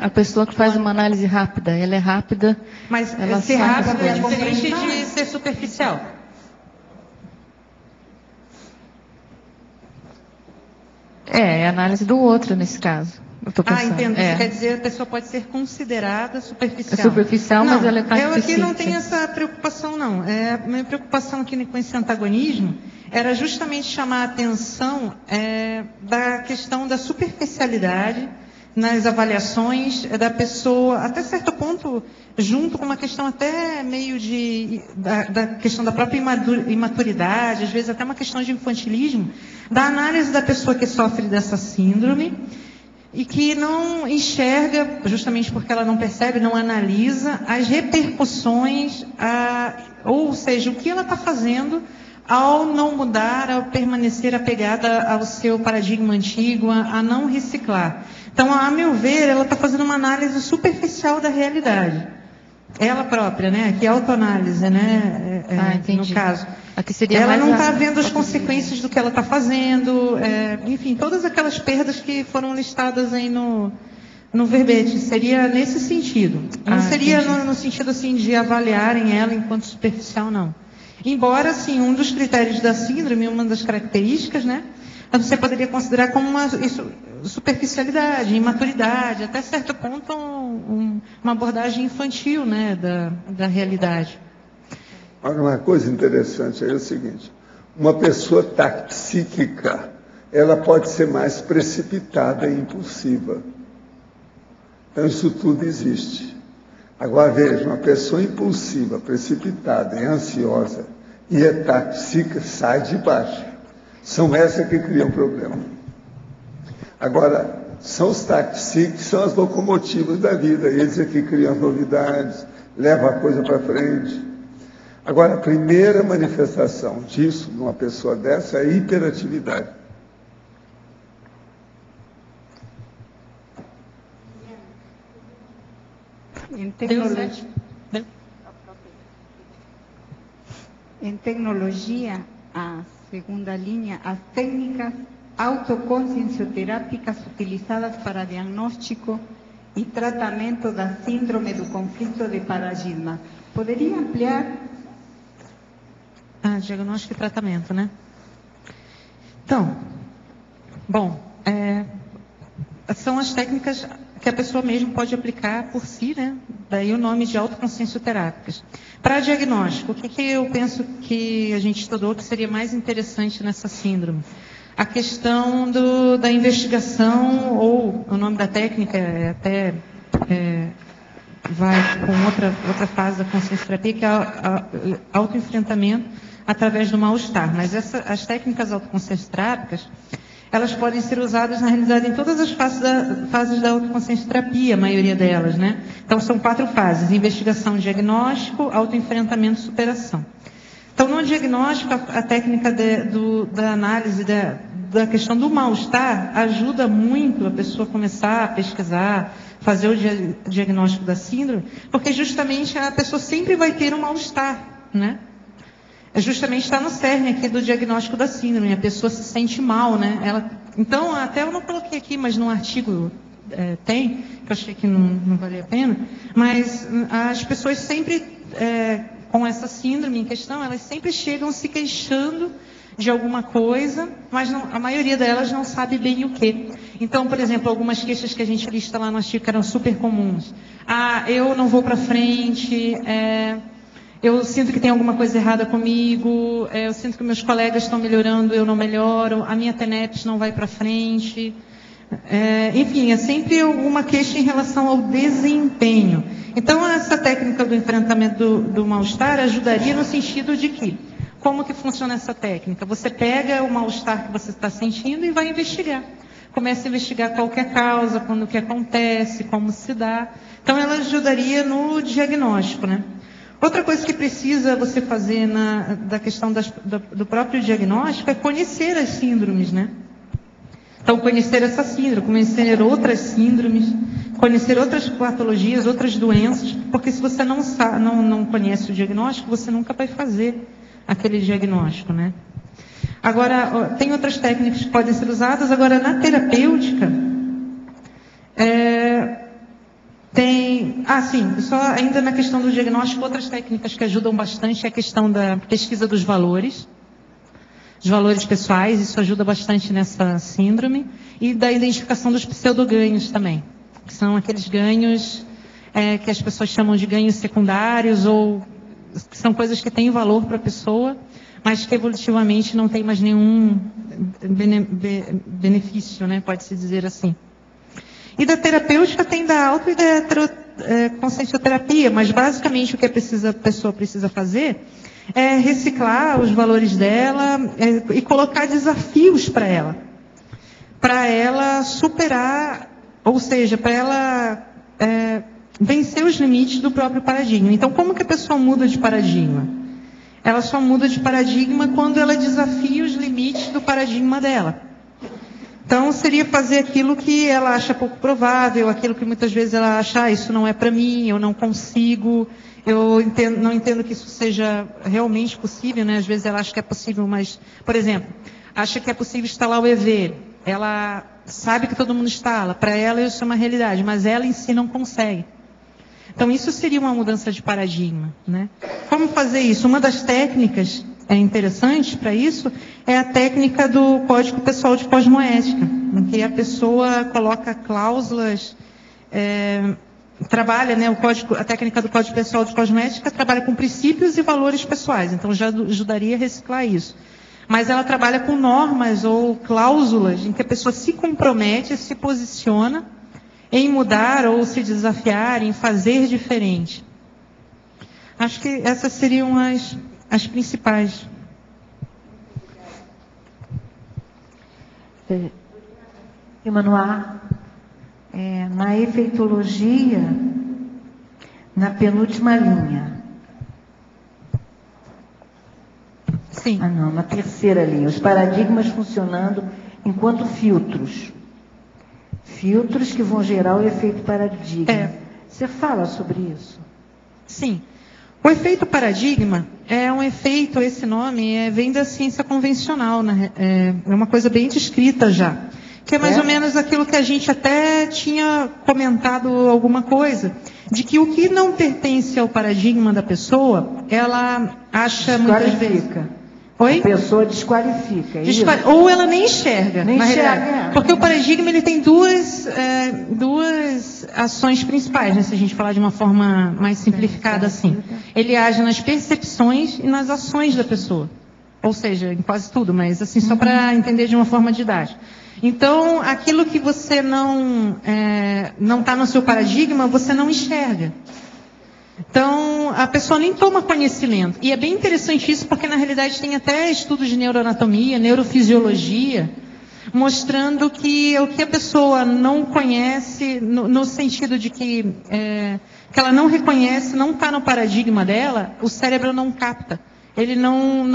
Speaker 4: a pessoa que faz uma análise rápida, ela é rápida.
Speaker 1: Mas
Speaker 4: ela
Speaker 1: ser rápida é diferente de ser ser superficial.
Speaker 4: É análise do outro nesse caso. Eu tô pensando.
Speaker 1: Entendo. Isso quer dizer que a pessoa pode ser considerada superficial.
Speaker 4: É superficial, mas ela é mais específica.
Speaker 1: Eu aqui não tenho essa preocupação, não. A minha preocupação aqui com esse antagonismo era justamente chamar a atenção da questão da superficialidade nas avaliações da pessoa, até certo ponto, junto com uma questão até meio da questão da própria imaturidade, às vezes até uma questão de infantilismo, da análise da pessoa que sofre dessa síndrome e que não enxerga, justamente porque ela não percebe, não analisa as repercussões, ou seja, o que ela está fazendo ao não mudar, ao permanecer apegada ao seu paradigma antigo, a não reciclar. Então, a meu ver, ela está fazendo uma análise superficial da realidade. Ela própria, né? Aqui é autoanálise, né? No caso.
Speaker 4: Aqui seria
Speaker 1: ela
Speaker 4: mais
Speaker 1: não está vendo as consequências do que ela está fazendo, enfim, todas aquelas perdas que foram listadas aí no verbete. Seria nesse sentido. Não seria no sentido assim de avaliarem ela enquanto superficial, não. Embora, sim, um dos critérios da síndrome, uma das características, né? Você poderia considerar como uma superficialidade, imaturidade, até certo ponto uma abordagem infantil, né, da realidade.
Speaker 2: Agora, uma coisa interessante é o seguinte: uma pessoa psíquica, ela pode ser mais precipitada e impulsiva. Então, isso tudo existe. Agora, veja, uma pessoa impulsiva, precipitada e ansiosa e psíquica sai de baixo. São essas que criam problema. Agora, são os psíquicos que são as locomotivas da vida. Eles é que criam as novidades, levam a coisa para frente. Agora, a primeira manifestação disso, numa pessoa dessa, é a hiperatividade.
Speaker 8: Em tecnologia, a segunda linha, as técnicas autoconsciencioterápicas utilizadas para diagnóstico e tratamento da síndrome do conflito de paradigma. Poderia ampliar?
Speaker 1: Diagnóstico e tratamento, né? Então, bom, são as técnicas que a pessoa mesmo pode aplicar por si, né? Daí o nome de autoconsciencioterápicas. Para diagnóstico, o que eu penso que a gente estudou que seria mais interessante nessa síndrome? A questão da investigação, ou o nome da técnica vai com outra fase da consciencioterapia, que é o autoenfrentamento através do mal-estar. Mas as técnicas autoconsciencioterápicas, elas podem ser usadas, na realidade, em todas as fases da autoconsciencioterapia, a maioria delas, né? Então, são 4 fases: investigação, diagnóstico, autoenfrentamento e superação. Então, no diagnóstico, a técnica da análise da questão do mal-estar ajuda muito a pessoa começar a pesquisar, fazer o diagnóstico da síndrome, porque justamente a pessoa sempre vai ter um mal-estar, né? Justamente está no cerne aqui do diagnóstico da síndrome, a pessoa se sente mal, né? Então, até eu não coloquei aqui, mas no artigo tem, que eu achei que não valia a pena, mas as pessoas sempre, com essa síndrome em questão, elas sempre chegam se queixando de alguma coisa, mas a maioria delas não sabe bem o que. Então, por exemplo, algumas queixas que a gente lista lá no artigo que eram super comuns. Eu não vou para frente, eu sinto que tem alguma coisa errada comigo, eu sinto que meus colegas estão melhorando, eu não melhoro, a minha TENEPS não vai para frente. Enfim, é sempre alguma queixa em relação ao desempenho. Então, essa técnica do enfrentamento do mal-estar ajudaria no sentido de que, como que funciona essa técnica? Você pega o mal-estar que você está sentindo e vai investigar. Começa a investigar qual que é a causa, quando que acontece, como se dá. Então, ela ajudaria no diagnóstico, né? Outra coisa que precisa você fazer da questão do próprio diagnóstico é conhecer as síndromes, né? Então, conhecer essa síndrome, conhecer outras síndromes, conhecer outras patologias, outras doenças, porque se você não conhece o diagnóstico, você nunca vai fazer aquele diagnóstico, né? Agora, tem outras técnicas que podem ser usadas. Agora, na terapêutica, Tem, sim, só ainda na questão do diagnóstico, outras técnicas que ajudam bastante é a questão da pesquisa dos valores pessoais, isso ajuda bastante nessa síndrome, e da identificação dos pseudoganhos também, que são aqueles ganhos que as pessoas chamam de ganhos secundários, ou que são coisas que têm valor para a pessoa, mas que evolutivamente não tem mais nenhum benefício, né, pode-se dizer assim. E da terapêutica tem da auto e da consciencioterapia, mas basicamente o que a pessoa precisa fazer é reciclar os valores dela e colocar desafios para ela superar, ou seja, para ela vencer os limites do próprio paradigma. Então, como que a pessoa muda de paradigma? Ela só muda de paradigma quando ela desafia os limites do paradigma dela. Então, seria fazer aquilo que ela acha pouco provável, aquilo que muitas vezes ela acha, isso não é para mim, eu não consigo, não entendo que isso seja realmente possível, né? Às vezes ela acha que é possível, mas, por exemplo, acha que é possível instalar o EV. Ela sabe que todo mundo instala, para ela isso é uma realidade, mas ela em si não consegue. Então, isso seria uma mudança de paradigma, né? Como fazer isso? Uma das técnicas interessantes para isso é a técnica do Código Pessoal de Cosmoética, em que a pessoa coloca cláusulas, trabalha, né, a técnica do Código Pessoal de Cosmoética trabalha com princípios e valores pessoais, então já ajudaria a reciclar isso. Mas ela trabalha com normas ou cláusulas em que a pessoa se compromete, se posiciona em mudar ou se desafiar, em fazer diferente. Acho que essas seriam as principais.
Speaker 10: Emanuel, na efeitologia, na penúltima linha.
Speaker 1: Sim.
Speaker 10: Não, na terceira linha. Os paradigmas funcionando enquanto filtros. Filtros que vão gerar o efeito paradigma. Você fala sobre isso?
Speaker 1: Sim. O efeito paradigma é um efeito, esse nome vem da ciência convencional, né? É uma coisa bem descrita já, que é mais ou menos aquilo que a gente até tinha comentado alguma coisa, de que o que não pertence ao paradigma da pessoa, ela acha muitas vezes... Oi?
Speaker 10: A pessoa desqualifica.
Speaker 1: Ou ela nem enxerga.
Speaker 10: Nem enxerga.
Speaker 1: Porque o paradigma ele tem duas ações principais, né, se a gente falar de uma forma mais simplificada assim. Ele age nas percepções e nas ações da pessoa. Ou seja, em quase tudo, mas assim, só para entender de uma forma didática. Então, aquilo que você não está no seu paradigma, você não enxerga. Então, a pessoa nem toma conhecimento. E é bem interessante isso, porque na realidade tem até estudos de neuroanatomia, neurofisiologia, mostrando que o que a pessoa não conhece, no sentido de que ela não reconhece, não está no paradigma dela, o cérebro não capta. Ele não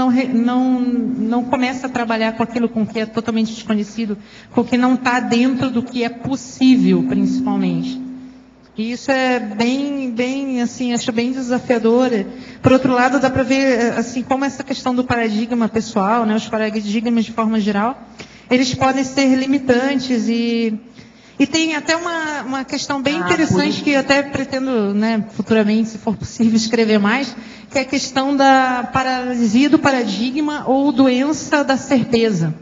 Speaker 1: começa a trabalhar com aquilo com que é totalmente desconhecido, com o que não está dentro do que é possível, principalmente. E isso é bem, assim, acho bem desafiador. Por outro lado, dá para ver, assim, como essa questão do paradigma pessoal, né, os paradigmas de forma geral, eles podem ser limitantes e tem até uma questão bem interessante que eu até pretendo, né, futuramente, se for possível, escrever mais, que é a questão da paralisia do paradigma ou doença da certeza.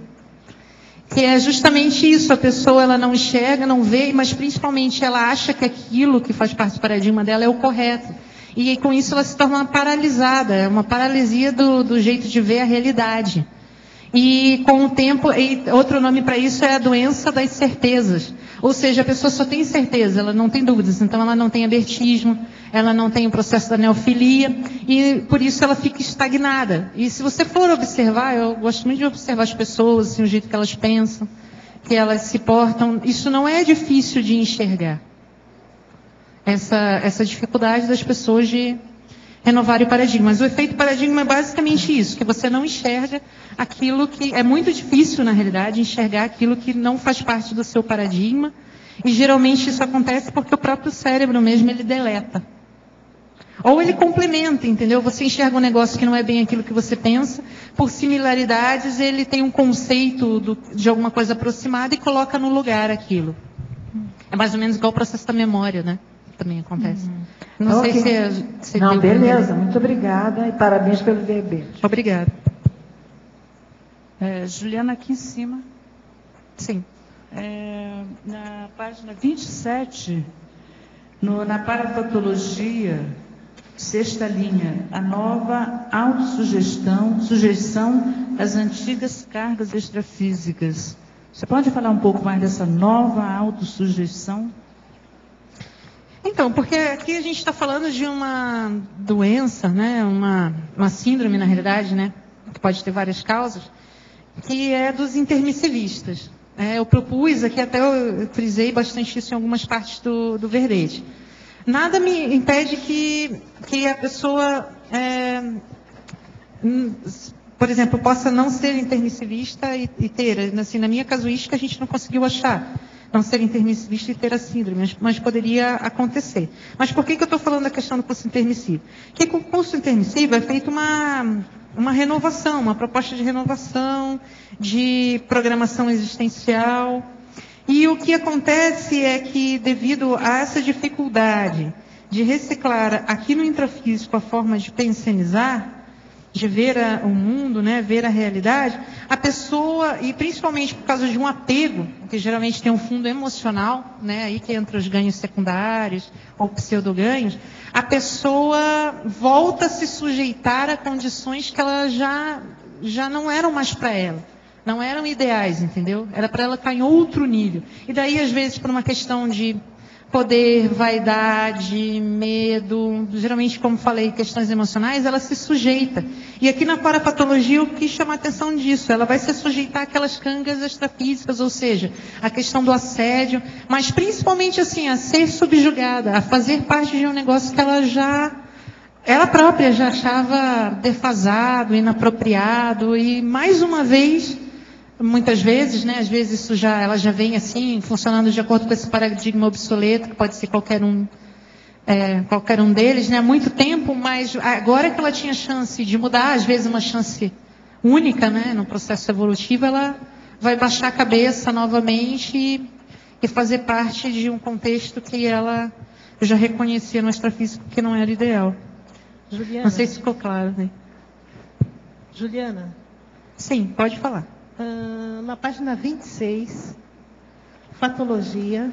Speaker 1: Que é justamente isso, a pessoa ela não enxerga, não vê, mas principalmente ela acha que aquilo que faz parte do paradigma dela é o correto. E com isso ela se torna uma paralisada, é uma paralisia do jeito de ver a realidade. E com o tempo, outro nome para isso é a doença das certezas. Ou seja, a pessoa só tem certeza, ela não tem dúvidas. Então ela não tem abertismo, ela não tem o processo da neofilia, e por isso ela fica estagnada. E se você for observar, eu gosto muito de observar as pessoas, assim, o jeito que elas pensam, que elas se portam, isso não é difícil de enxergar. Essa dificuldade das pessoas de renovar o paradigma. Mas o efeito paradigma é basicamente isso, que você não enxerga aquilo que... É muito difícil, na realidade, enxergar aquilo que não faz parte do seu paradigma. E geralmente isso acontece porque o próprio cérebro mesmo, ele deleta. Ou ele complementa, entendeu? Você enxerga um negócio que não é bem aquilo que você pensa, por similaridades ele tem um conceito de alguma coisa aproximada e coloca no lugar aquilo. É mais ou menos igual o processo da memória, né? também acontece. Não sei se
Speaker 10: não, beleza, muito obrigada e parabéns pelo verbete.
Speaker 1: Obrigada.
Speaker 11: Juliana, aqui em cima.
Speaker 1: Sim.
Speaker 11: Na página 27, na parapatologia, 6ª linha, a nova sugestão às antigas cargas extrafísicas. Você pode falar um pouco mais dessa nova autossugestão?
Speaker 1: Então, porque aqui a gente está falando de uma doença, né, uma síndrome, na realidade, né, que pode ter várias causas, que é dos intermissivistas. Eu propus aqui, até eu frisei bastante isso em algumas partes do verbete. Nada me impede que a pessoa, por exemplo, possa não ser intermissivista e ter. Assim, na minha casuística, a gente não conseguiu achar não ser intermissivista e ter a síndrome, mas poderia acontecer. Mas por que eu estou falando da questão do curso intermissivo? Porque com o curso intermissivo é feita uma renovação, uma proposta de renovação, de programação existencial. E o que acontece é que, devido a essa dificuldade de reciclar aqui no intrafísico a forma de pensionizar, de ver o mundo, né, ver a realidade, a pessoa, e principalmente por causa de um apego, que geralmente tem um fundo emocional, né, aí que entra os ganhos secundários ou pseudoganhos, a pessoa volta a se sujeitar a condições que ela já não eram mais para ela. Não eram ideais, entendeu? Era para ela estar em outro nível. E daí, às vezes, por uma questão de poder, vaidade, medo, geralmente, como falei, questões emocionais, ela se sujeita. E aqui na parapatologia eu quis chamar a atenção disso. Ela vai se sujeitar àquelas cangas extrafísicas, ou seja, a questão do assédio, mas principalmente assim, a ser subjugada, a fazer parte de um negócio que ela própria já achava defasado, inapropriado, e mais uma vez, muitas vezes, né, às vezes ela já vem assim, funcionando de acordo com esse paradigma obsoleto, que pode ser qualquer um deles, né, há muito tempo, mas agora que ela tinha chance de mudar, às vezes uma chance única, né, no processo evolutivo, ela vai baixar a cabeça novamente e fazer parte de um contexto que ela já reconhecia no extrafísico que não era ideal.
Speaker 12: Juliana.
Speaker 1: Não sei se ficou claro, né?
Speaker 12: Juliana.
Speaker 1: Sim, pode falar.
Speaker 12: Na página 26, patologia,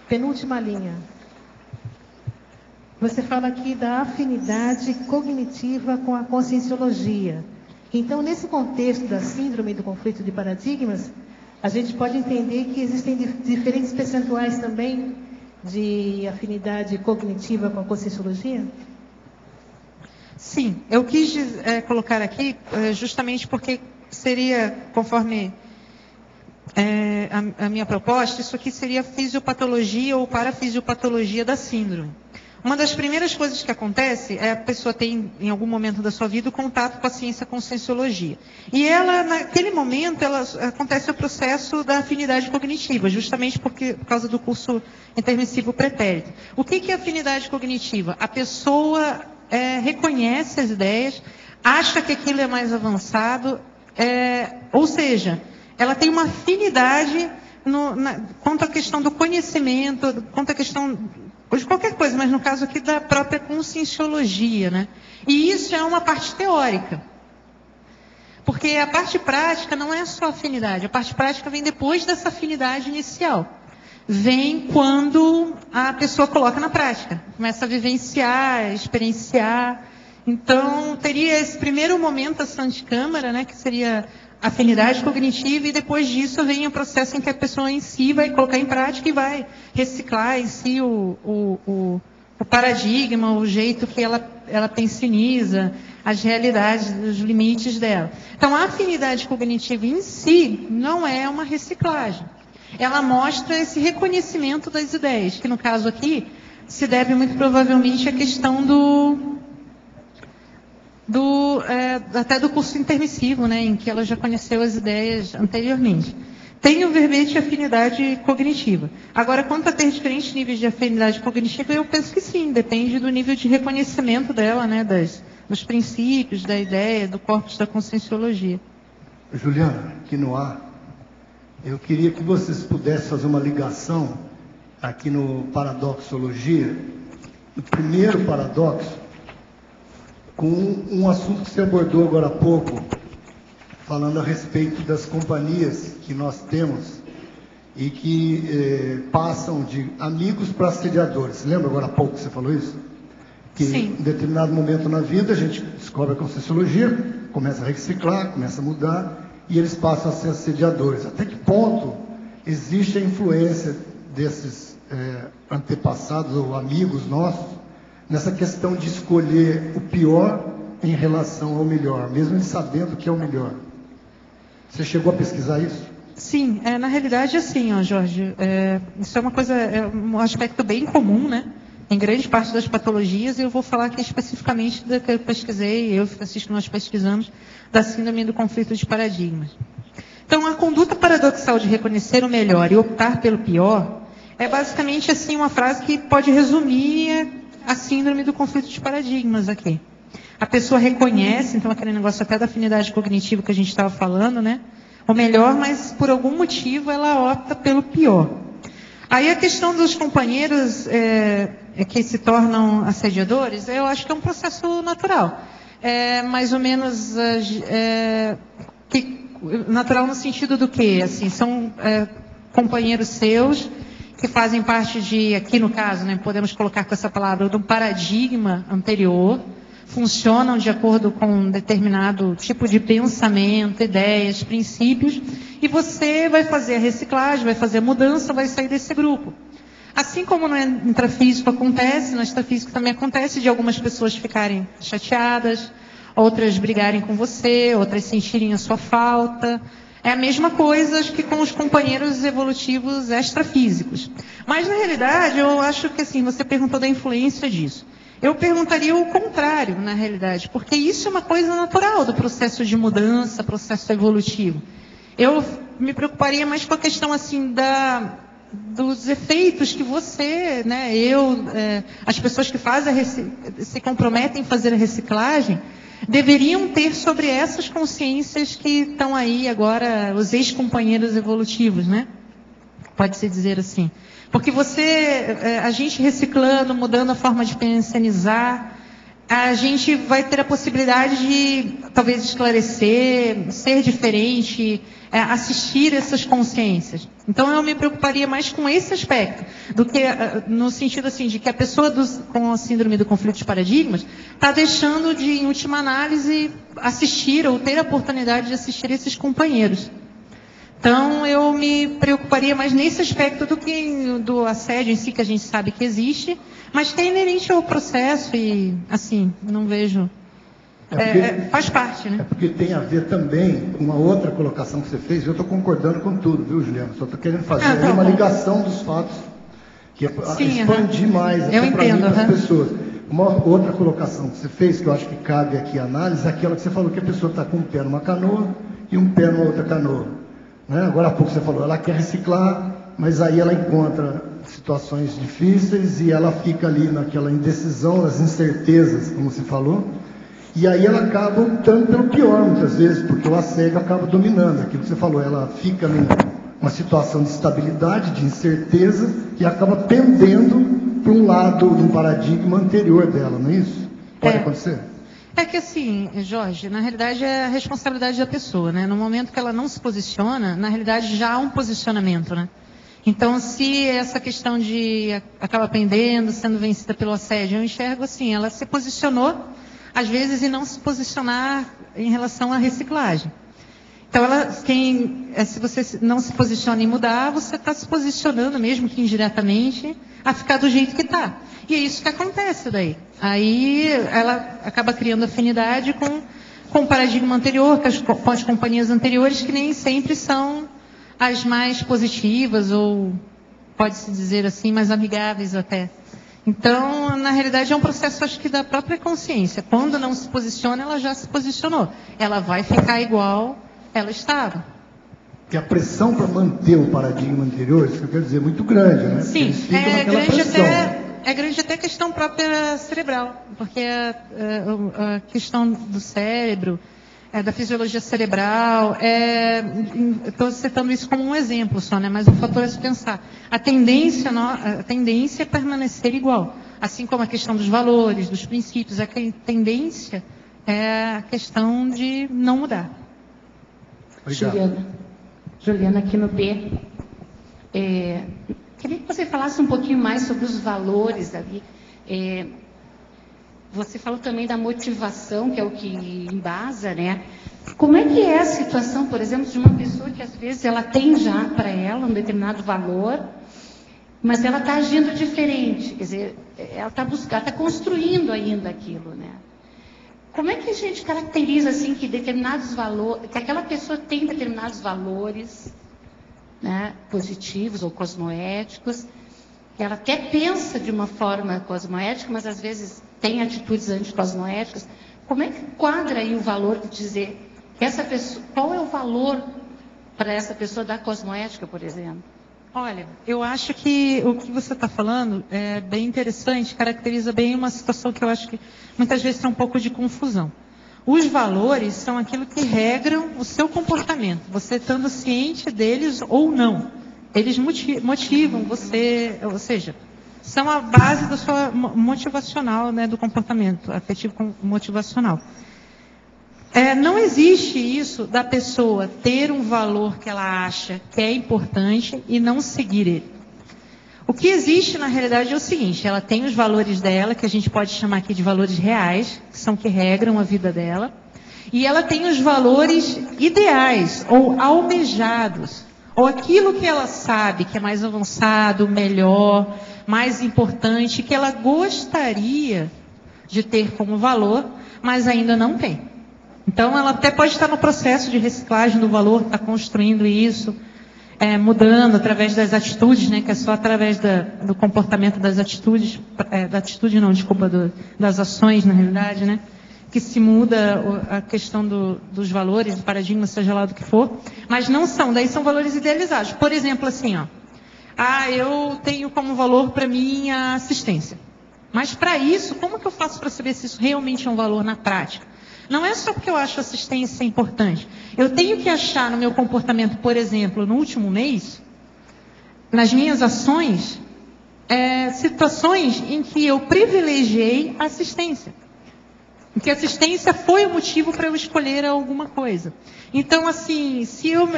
Speaker 12: penúltima linha. Você fala aqui da afinidade cognitiva com a conscienciologia. Então, nesse contexto da síndrome do conflito de paradigmas, a gente pode entender que existem diferentes percentuais também de afinidade cognitiva com a conscienciologia?
Speaker 1: Sim, eu quis colocar aqui justamente porque seria, conforme a minha proposta, isso aqui seria fisiopatologia ou parafisiopatologia da síndrome. Uma das primeiras coisas que acontece é a pessoa tem, em algum momento da sua vida, o contato com a ciência conscienciologia. E ela, naquele momento, acontece o processo da afinidade cognitiva, justamente por causa do curso intermissivo pretérito. O que é afinidade cognitiva? A pessoa reconhece as ideias, acha que aquilo é mais avançado, ou seja, ela tem uma afinidade quanto à questão do conhecimento, quanto à questão de qualquer coisa, mas no caso aqui da própria conscienciologia, né? E isso é uma parte teórica. Porque a parte prática não é só afinidade, a parte prática vem depois dessa afinidade inicial. Vem quando a pessoa coloca na prática, começa a vivenciar, experienciar. Então, teria esse primeiro momento, essa anticâmara, né, que seria afinidade cognitiva, e depois disso vem o processo em que a pessoa em si vai colocar em prática e vai reciclar em si o paradigma, o jeito que ela pensioniza, as realidades, os limites dela. Então, a afinidade cognitiva em si não é uma reciclagem. Ela mostra esse reconhecimento das ideias, que no caso aqui se deve muito provavelmente à questão até do curso intermissivo, né, em que ela já conheceu as ideias anteriormente. Tem o verbete de afinidade cognitiva. Agora, quanto a ter diferentes níveis de afinidade cognitiva, eu penso que sim, depende do nível de reconhecimento dela, né, dos princípios, da ideia, do corpus da conscienciologia.
Speaker 13: Juliana, aqui no ar, eu queria que vocês pudessem fazer uma ligação aqui no Paradoxologia, o primeiro paradoxo, com um assunto que você abordou agora há pouco, falando a respeito das companhias que nós temos e que passam de amigos para assediadores. Lembra agora há pouco que você falou isso? Que
Speaker 1: Sim.
Speaker 13: em determinado momento na vida a gente descobre a Conscienciologia, começa a reciclar, começa a mudar, e eles passam a ser assediadores. Até que ponto existe a influência desses antepassados ou amigos nossos nessa questão de escolher o pior em relação ao melhor, mesmo eles sabendo que é o melhor? Você chegou a pesquisar isso?
Speaker 1: Sim, na realidade, assim, Jorge, isso é uma coisa, um aspecto bem comum, né? Em grande parte das patologias, e eu vou falar aqui especificamente da que eu pesquisei, eu e Francisco, nós pesquisamos, da síndrome do conflito de paradigmas. Então, a conduta paradoxal de reconhecer o melhor e optar pelo pior é basicamente, assim, uma frase que pode resumir a síndrome do conflito de paradigmas aqui. A pessoa reconhece, então, aquele negócio até da afinidade cognitiva que a gente estava falando, né? O melhor, mas por algum motivo ela opta pelo pior. Aí a questão dos companheiros que se tornam assediadores, eu acho que é um processo natural. Mais ou menos natural no sentido do quê? Assim, são companheiros seus que fazem parte de, aqui no caso, né, podemos colocar com essa palavra, de um paradigma anterior, funcionam de acordo com um determinado tipo de pensamento, ideias, princípios, e você vai fazer a reciclagem, vai fazer a mudança, vai sair desse grupo. Assim como no intrafísico acontece, no extrafísico também acontece de algumas pessoas ficarem chateadas, outras brigarem com você, outras sentirem a sua falta. É a mesma coisa que com os companheiros evolutivos extrafísicos. Mas, na realidade, eu acho que, assim, você perguntou da influência disso. Eu perguntaria o contrário, na realidade, porque isso é uma coisa natural do processo de mudança, processo evolutivo. Eu me preocuparia mais com a questão, assim, dos efeitos que você, né, as pessoas que se comprometem em fazer a reciclagem, deveriam ter sobre essas consciências que estão aí agora, os ex-companheiros evolutivos, né? Pode-se dizer assim. Porque a gente reciclando, mudando a forma de pensionizar, a gente vai ter a possibilidade de, talvez, esclarecer, ser diferente, assistir essas consciências. Então, eu me preocuparia mais com esse aspecto, do que no sentido assim, de que a pessoa com a síndrome do conflito de paradigmas está deixando de, em última análise, assistir ou ter a oportunidade de assistir esses companheiros. Então, eu me preocuparia mais nesse aspecto do que do assédio em si, que a gente sabe que existe, mas que é inerente ao processo e, assim, não vejo... faz parte, né?
Speaker 13: É porque tem a ver também com uma outra colocação que você fez, eu estou concordando com tudo, viu, Juliana? Só estou querendo fazer uma ligação dos fatos, que expandir mais até para mim, para as pessoas. Uma outra colocação que você fez, que eu acho que cabe aqui a análise, é aquela que você falou que a pessoa está com um pé numa canoa e um pé numa outra canoa. Né? Agora há pouco você falou, ela quer reciclar, mas aí ela encontra situações difíceis e ela fica ali naquela indecisão, nas incertezas, como você falou, e aí ela acaba optando pelo pior, muitas vezes, porque o assédio acaba dominando. Aquilo que você falou, ela fica numa situação de estabilidade, de incerteza, e acaba pendendo para um lado, de um paradigma anterior dela, não é isso? Pode acontecer?
Speaker 1: É que assim, Jorge, na realidade é a responsabilidade da pessoa, né? No momento que ela não se posiciona, na realidade já há um posicionamento, né? Então, se essa questão de acaba pendendo, sendo vencida pelo assédio, eu enxergo assim, ela se posicionou, às vezes, e não se posicionar em relação à reciclagem. Então, se você não se posiciona em mudar, você está se posicionando, mesmo que indiretamente, a ficar do jeito que está. E é isso que acontece daí. Aí ela acaba criando afinidade com o paradigma anterior, com as companhias anteriores, que nem sempre são as mais positivas, ou pode-se dizer assim, mais amigáveis até. Então, na realidade, é um processo, acho que, da própria consciência. Quando não se posiciona, ela já se posicionou. Ela vai ficar igual ela estava.
Speaker 13: Que a pressão para manter o paradigma anterior, isso que eu quero dizer, é muito grande, né?
Speaker 1: Sim, é grande até a questão própria cerebral, porque a questão do cérebro, da fisiologia cerebral. Estou citando isso como um exemplo só, né? Mas o fator é se pensar. A tendência é permanecer igual. Assim como a questão dos valores, dos princípios, a tendência é a questão de não mudar.
Speaker 14: Juliana, aqui no B. Queria que você falasse um pouquinho mais sobre os valores ali. Você falou também da motivação, que é o que embasa, né? Como é que é a situação, por exemplo, de uma pessoa que às vezes ela tem já para ela um determinado valor, mas ela está agindo diferente, quer dizer, ela está construindo ainda aquilo, né? Como é que a gente caracteriza assim que determinados valores, que aquela pessoa tem determinados valores, né, positivos ou cosmoéticos, que ela até pensa de uma forma cosmoética, mas às vezes tem atitudes anticosmoéticas. Como é que quadra aí o valor de dizer que essa pessoa, qual é o valor para essa pessoa da cosmoética, por exemplo?
Speaker 1: Olha, eu acho que o que você está falando é bem interessante, caracteriza bem uma situação que eu acho que muitas vezes tem um pouco de confusão. Os valores são aquilo que regram o seu comportamento, você estando ciente deles ou não. Eles motivam você, ou seja, são a base da sua motivacional, né, do comportamento afetivo motivacional. Não existe isso da pessoa ter um valor que ela acha que é importante e não seguir ele. O que existe na realidade é o seguinte: ela tem os valores dela, que a gente pode chamar aqui de valores reais, que são que regram a vida dela, e ela tem os valores ideais ou almejados, ou aquilo que ela sabe que é mais avançado, melhor, mais importante, que ela gostaria de ter como valor, mas ainda não tem. Então, ela até pode estar no processo de reciclagem do valor, está construindo isso, mudando através das atitudes, né, que é só através do comportamento das atitudes, das ações, na realidade, né, que se muda a questão dos valores, do paradigma, seja lá do que for, mas não são, daí são valores idealizados. Por exemplo, assim, eu tenho como valor para mim a assistência. Mas para isso, como que eu faço para saber se isso realmente é um valor na prática? Não é só porque eu acho assistência importante. Eu tenho que achar no meu comportamento, por exemplo, no último mês, nas minhas ações, situações em que eu privilegiei a assistência. Em que a assistência foi o motivo para eu escolher alguma coisa. Então, assim, se eu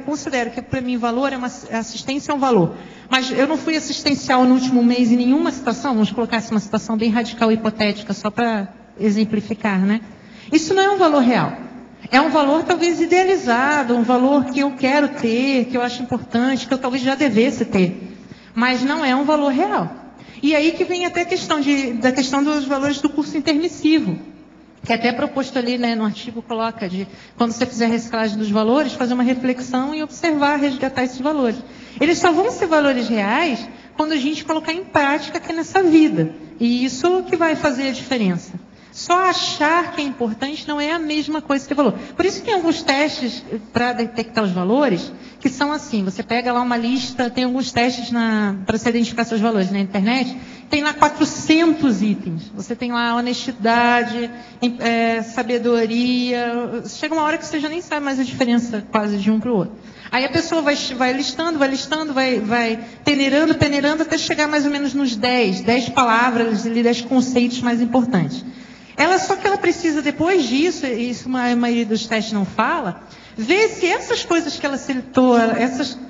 Speaker 1: considero que para mim valor assistência é um valor, mas eu não fui assistencial no último mês em nenhuma situação, vamos colocar assim, uma situação bem radical e hipotética, só para exemplificar, né? Isso não é um valor real. É um valor talvez idealizado, um valor que eu quero ter, que eu acho importante, que eu talvez já devesse ter. Mas não é um valor real. E aí que vem até a questão da questão dos valores do curso intermissivo, que até proposto ali, né, no artigo coloca de quando você fizer a reciclagem dos valores, fazer uma reflexão e observar, resgatar esses valores. Eles só vão ser valores reais quando a gente colocar em prática aqui nessa vida. E isso que vai fazer a diferença. Só achar que é importante não é a mesma coisa que valor. Por isso que tem alguns testes para detectar os valores, que são assim, você pega lá uma lista, tem alguns testes para você identificar seus valores na internet, tem lá 400 itens. Você tem lá honestidade, sabedoria, chega uma hora que você já nem sabe mais a diferença quase de um para o outro. Aí a pessoa vai listando, vai peneirando até chegar mais ou menos nos 10 palavras, 10 conceitos mais importantes. Só que ela precisa, depois disso, e isso a maioria dos testes não fala, ver se essas coisas que ela citou,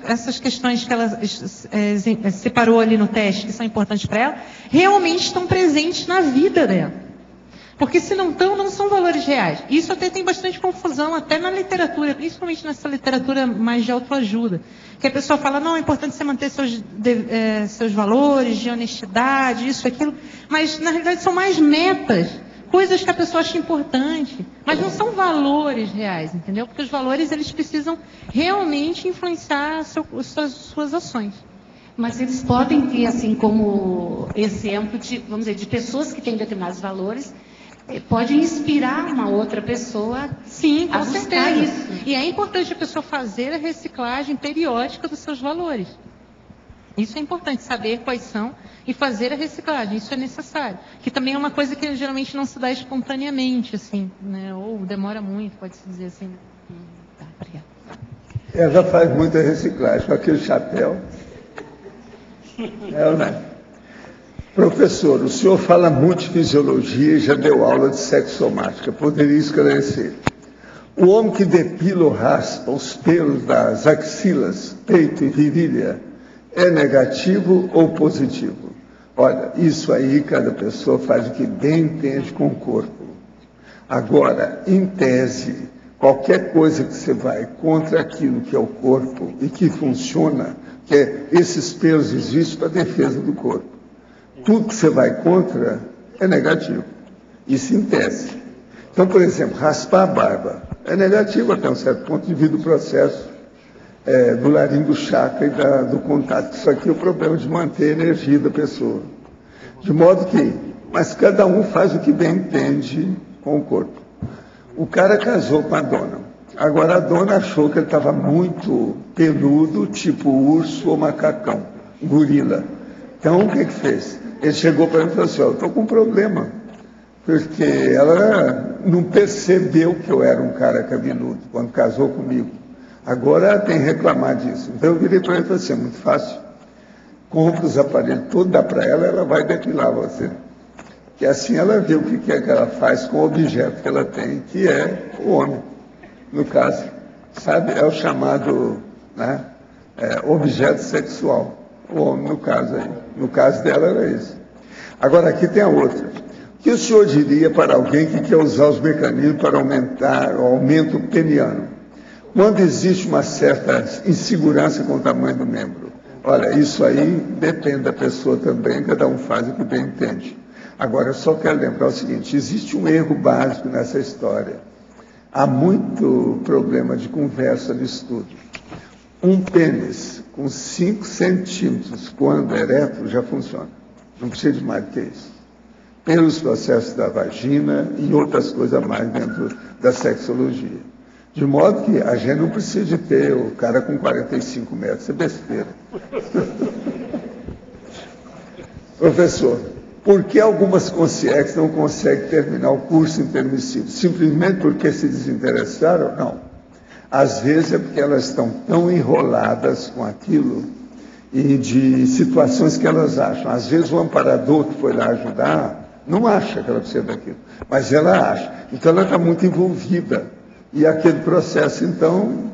Speaker 1: essas questões que ela separou ali no teste, que são importantes para ela, realmente estão presentes na vida dela. Porque se não estão, não são valores reais. Isso até tem bastante confusão, até na literatura, principalmente nessa literatura mais de autoajuda. Que a pessoa fala, não, é importante você manter seus valores de honestidade, isso, aquilo. Mas, na realidade, são mais metas, coisas que a pessoa acha importante. Mas não são valores reais, entendeu? Porque os valores, eles precisam realmente influenciar suas ações.
Speaker 14: Mas eles podem ter, assim, como exemplo de, vamos dizer, de pessoas que têm determinados valores, pode inspirar uma outra pessoa.
Speaker 1: Sim, com certeza. Isso. E é importante a pessoa fazer a reciclagem periódica dos seus valores. Isso é importante, saber quais são e fazer a reciclagem, isso é necessário. Que também é uma coisa que geralmente não se dá espontaneamente, assim, né? Ou demora muito, pode-se dizer assim. Tá, obrigada.
Speaker 2: Ela faz muita reciclagem com aquele chapéu. Ela, professor, o senhor fala muito de fisiologia e já deu aula de sexomática. Poderia esclarecer? O homem que depila ou raspa os pelos das axilas, peito e virilha, é negativo ou positivo? Olha, isso aí cada pessoa faz o que bem entende com o corpo. Agora, em tese, qualquer coisa que você vai contra aquilo que é o corpo e que funciona, que é esses pelos existem para a defesa do corpo. Tudo que você vai contra é negativo. Isso em tese. Então, por exemplo, raspar a barba é negativo até um certo ponto devido ao processo do laringo chakra e do contato. Isso aqui é o problema de manter a energia da pessoa. De modo que, mas cada um faz o que bem entende com o corpo. O cara casou com a dona. Agora a dona achou que ele estava muito peludo, tipo urso ou macacão, gorila. Então o que fez? Ele chegou para mim e falou assim, eu estou com um problema, porque ela não percebeu que eu era um cara cabeludo quando casou comigo. Agora ela tem que reclamar disso. Então eu virei para ele e falei assim, é muito fácil. Compra os aparelhos todos, dá para ela, ela vai depilar você. Que assim ela vê o que é que ela faz com o objeto que ela tem, que é o homem. No caso, sabe, é o chamado, né, objeto sexual. O homem, no caso aí. No caso dela era isso. Agora aqui tem a outra. O que o senhor diria para alguém que quer usar os mecanismos para aumentar o aumento peniano? Quando existe uma certa insegurança com o tamanho do membro? Olha, isso aí depende da pessoa também, cada um faz o que bem entende. Agora, eu só quero lembrar o seguinte, existe um erro básico nessa história. Há muito problema de conversa no estudo. Um pênis com 5 centímetros, quando ereto, já funciona. Não precisa de mais do que isso. Pelos processos da vagina e outras coisas mais dentro da sexologia. De modo que a gente não precisa de ter o cara com 45 metros, isso é besteira. Professor, por que algumas consciex não conseguem terminar o curso intermissivo? Simplesmente porque se desinteressaram? Não. Às vezes é porque elas estão tão enroladas com aquilo e de situações que elas acham. Às vezes o amparador que foi lá ajudar não acha que ela precisa daquilo, mas ela acha. Então ela está muito envolvida. E aquele processo, então,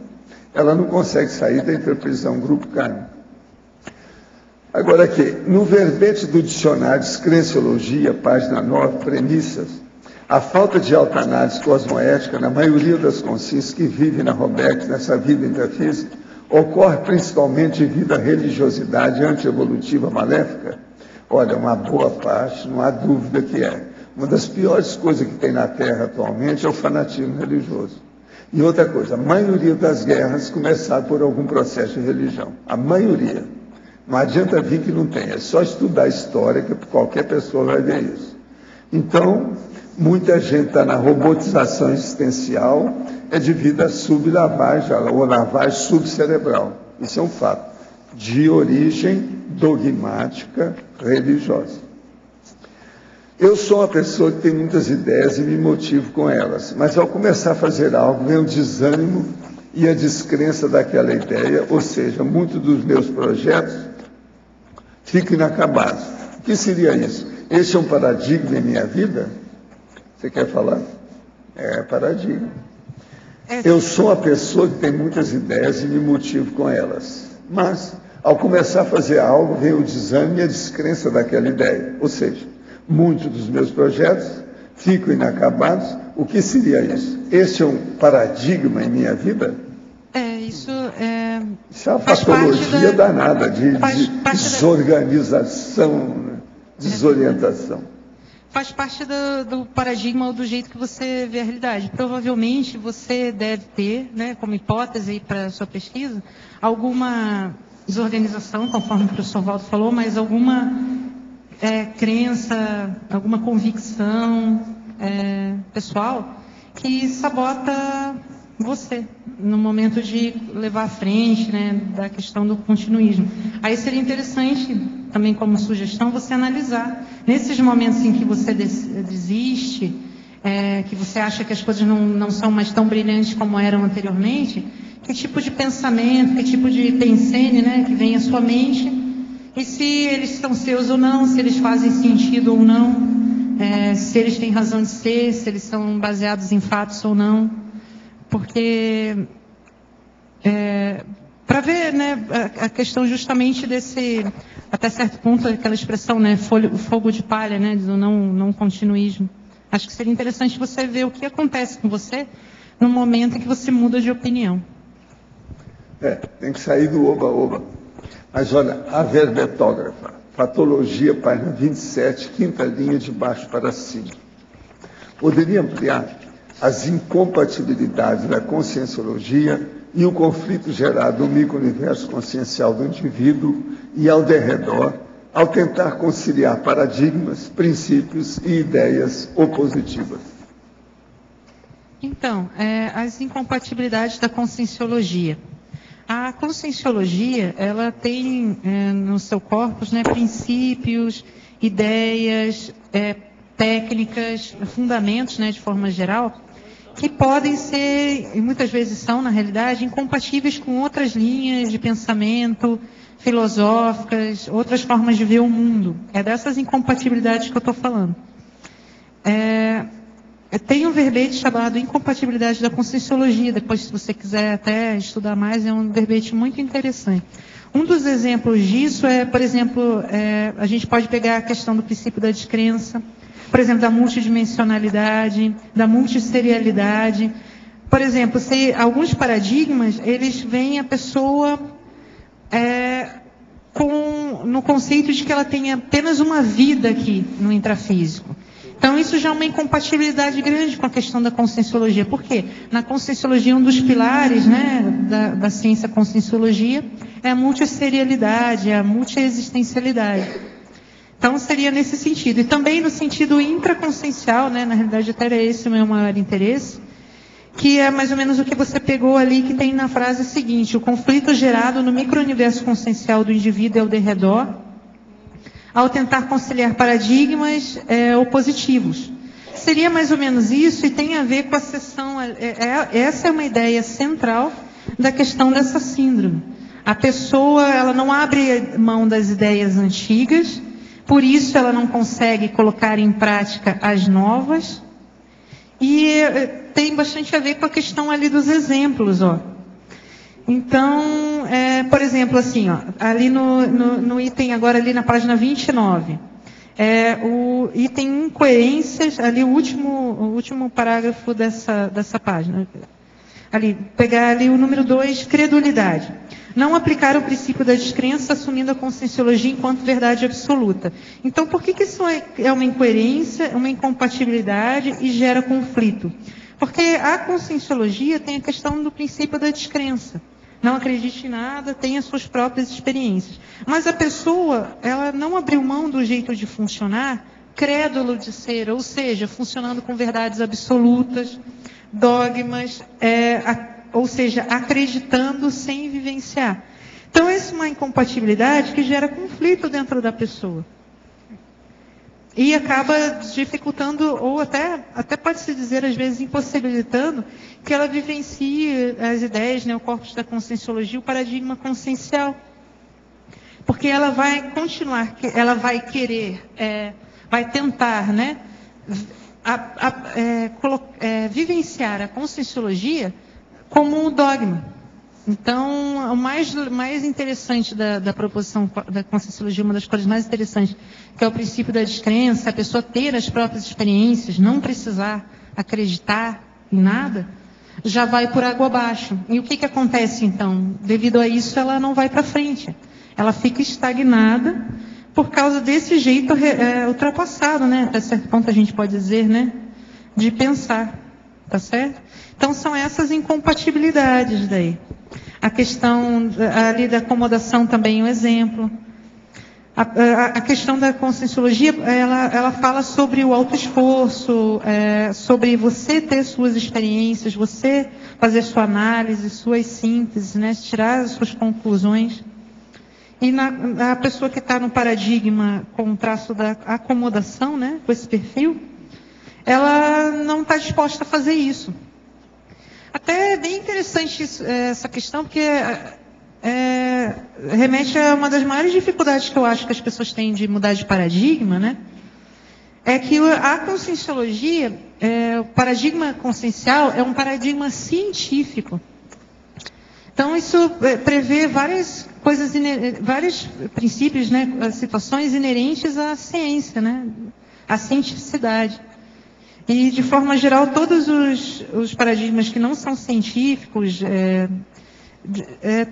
Speaker 2: ela não consegue sair da interpretação grupo kármico. Agora aqui, no verbete do dicionário Descrenciologia, página 9, premissas, a falta de autoanálise cosmoética na maioria das consciências que vivem na Robex, nessa vida intrafísica, ocorre principalmente devido à religiosidade antievolutiva maléfica? Olha, uma boa parte, não há dúvida que é. Uma das piores coisas que tem na Terra atualmente é o fanatismo religioso. E outra coisa, a maioria das guerras começaram por algum processo de religião. A maioria. Não adianta vir que não tem, é só estudar a história que qualquer pessoa vai ver isso. Então, muita gente está na robotização existencial, é devido à sublavagem, ou lavagem subcerebral. Isso é um fato. De origem dogmática religiosa. Eu sou uma pessoa que tem muitas ideias e me motivo com elas, mas ao começar a fazer algo, vem o desânimo e a descrença daquela ideia, ou seja, muitos dos meus projetos ficam inacabados. O que seria isso? Esse é um paradigma em minha vida? Você quer falar? É paradigma. Eu sou uma pessoa que tem muitas ideias e me motivo com elas, mas ao começar a fazer algo, vem o desânimo e a descrença daquela ideia, ou seja, muitos dos meus projetos ficam inacabados. O que seria isso? Esse é um paradigma em minha vida?
Speaker 1: Isso é
Speaker 2: uma patologia danada de desorganização, desorientação.
Speaker 1: Faz parte do paradigma ou do jeito que você vê a realidade. Provavelmente você deve ter, né, como hipótese para a sua pesquisa, alguma desorganização, conforme o professor Valdo falou, mas alguma crença, alguma convicção pessoal que sabota você, no momento de levar à frente, né, da questão do continuismo. Aí seria interessante, também como sugestão, você analisar, nesses momentos em que você desiste, que você acha que as coisas não são mais tão brilhantes como eram anteriormente, que tipo de pensamento, que tipo de pensene, né, que vem à sua mente, e se eles são seus ou não, se eles fazem sentido ou não, se eles têm razão de ser, se eles são baseados em fatos ou não. Porque, para ver, né, a questão justamente desse, até certo ponto, aquela expressão, né, fogo de palha, né, do não continuismo. Acho que seria interessante você ver o que acontece com você no momento em que você muda de opinião.
Speaker 2: Tem que sair do oba-oba. Mas olha, a verbetógrafa, patologia, página 27, quinta linha de baixo para cima. Poderia ampliar as incompatibilidades da conscienciologia e o conflito gerado no micro-universo consciencial do indivíduo e ao derredor, ao tentar conciliar paradigmas, princípios e ideias opositivas.
Speaker 1: Então, as incompatibilidades da conscienciologia. A conscienciologia, ela tem no seu corpus, né, princípios, ideias, técnicas, fundamentos, né, de forma geral, que podem ser, e muitas vezes são, na realidade, incompatíveis com outras linhas de pensamento, filosóficas, outras formas de ver o mundo. É dessas incompatibilidades que eu estou falando. Tem um verbete chamado Incompatibilidade da Conscienciologia, depois, se você quiser até estudar mais, é um verbete muito interessante. Um dos exemplos disso por exemplo, a gente pode pegar a questão do princípio da descrença, por exemplo, da multidimensionalidade, da multisserialidade. Por exemplo, alguns paradigmas, eles veem a pessoa no conceito de que ela tem apenas uma vida aqui no intrafísico. Então, isso já é uma incompatibilidade grande com a questão da conscienciologia. Por quê? Na conscienciologia, um dos pilares, né, da ciência conscienciologia é a multisserialidade, é a multiexistencialidade. Então, seria nesse sentido. E também no sentido intraconsciencial, né? Na realidade, até era esse o meu maior interesse, que é mais ou menos o que você pegou ali, que tem na frase seguinte: o conflito gerado no micro-universo consciencial do indivíduo ao derredor, ao tentar conciliar paradigmas opositivos. Seria mais ou menos isso, e tem a ver com a seção... essa é uma ideia central da questão dessa síndrome. A pessoa, ela não abre mão das ideias antigas, por isso ela não consegue colocar em prática as novas, e tem bastante a ver com a questão ali dos exemplos, ó. Então, por exemplo, assim, ó, ali no item agora ali na página 29, o item incoerências, ali o último parágrafo dessa página. Ali, pegar ali o número 2, credulidade. Não aplicar o princípio da descrença assumindo a conscienciologia enquanto verdade absoluta. Então, por que isso é uma incoerência, uma incompatibilidade e gera conflito? Porque a conscienciologia tem a questão do princípio da descrença. Não acredite em nada, tem as suas próprias experiências. Mas a pessoa, ela não abriu mão do jeito de funcionar, crédulo de ser, ou seja, funcionando com verdades absolutas, dogmas, ou seja, acreditando sem vivenciar. Então, essa é uma incompatibilidade que gera conflito dentro da pessoa. E acaba dificultando, ou até pode-se dizer, às vezes, impossibilitando que ela vivencie as ideias, né, o corpus da conscienciologia, o paradigma consciencial. Porque ela vai continuar, ela vai querer, vai tentar, né, vivenciar a conscienciologia como um dogma. Então, o mais interessante da proposição da conscienciologia, uma das coisas mais interessantes, que é o princípio da descrença, a pessoa ter as próprias experiências, não precisar acreditar em nada, já vai por água abaixo. E o que acontece, então? Devido a isso, ela não vai para frente. Ela fica estagnada por causa desse jeito ultrapassado, né? Até certo ponto a gente pode dizer, né? De pensar. Tá certo? Então, são essas incompatibilidades daí. A questão ali da acomodação também é um exemplo. A questão da conscienciologia, ela fala sobre o autoesforço, sobre você ter suas experiências, você fazer sua análise, suas sínteses, né, tirar as suas conclusões. E a pessoa que está no paradigma com o traço da acomodação, né, com esse perfil, ela não está disposta a fazer isso. Até é bem interessante essa questão, porque remete a uma das maiores dificuldades que eu acho que as pessoas têm de mudar de paradigma, né? É que a conscienciologia, o paradigma consciencial é um paradigma científico. Então, isso prevê várias coisas, vários princípios, né, situações inerentes à ciência, né, à cientificidade. E, de forma geral, todos os paradigmas que não são científicos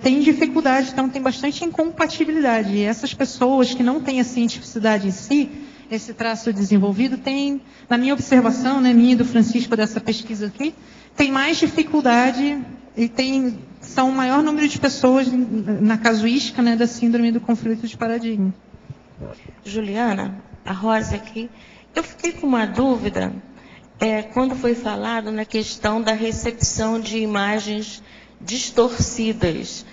Speaker 1: têm dificuldade, então tem bastante incompatibilidade. E essas pessoas que não têm a cientificidade em si, esse traço desenvolvido, tem, na minha observação, né, minha e do Francisco dessa pesquisa aqui, tem mais dificuldade e são o maior número de pessoas na casuística, né, da síndrome do conflito de paradigma.
Speaker 15: Juliana, a Rosa aqui, eu fiquei com uma dúvida quando foi falado na questão da recepção de imagens distorcidas.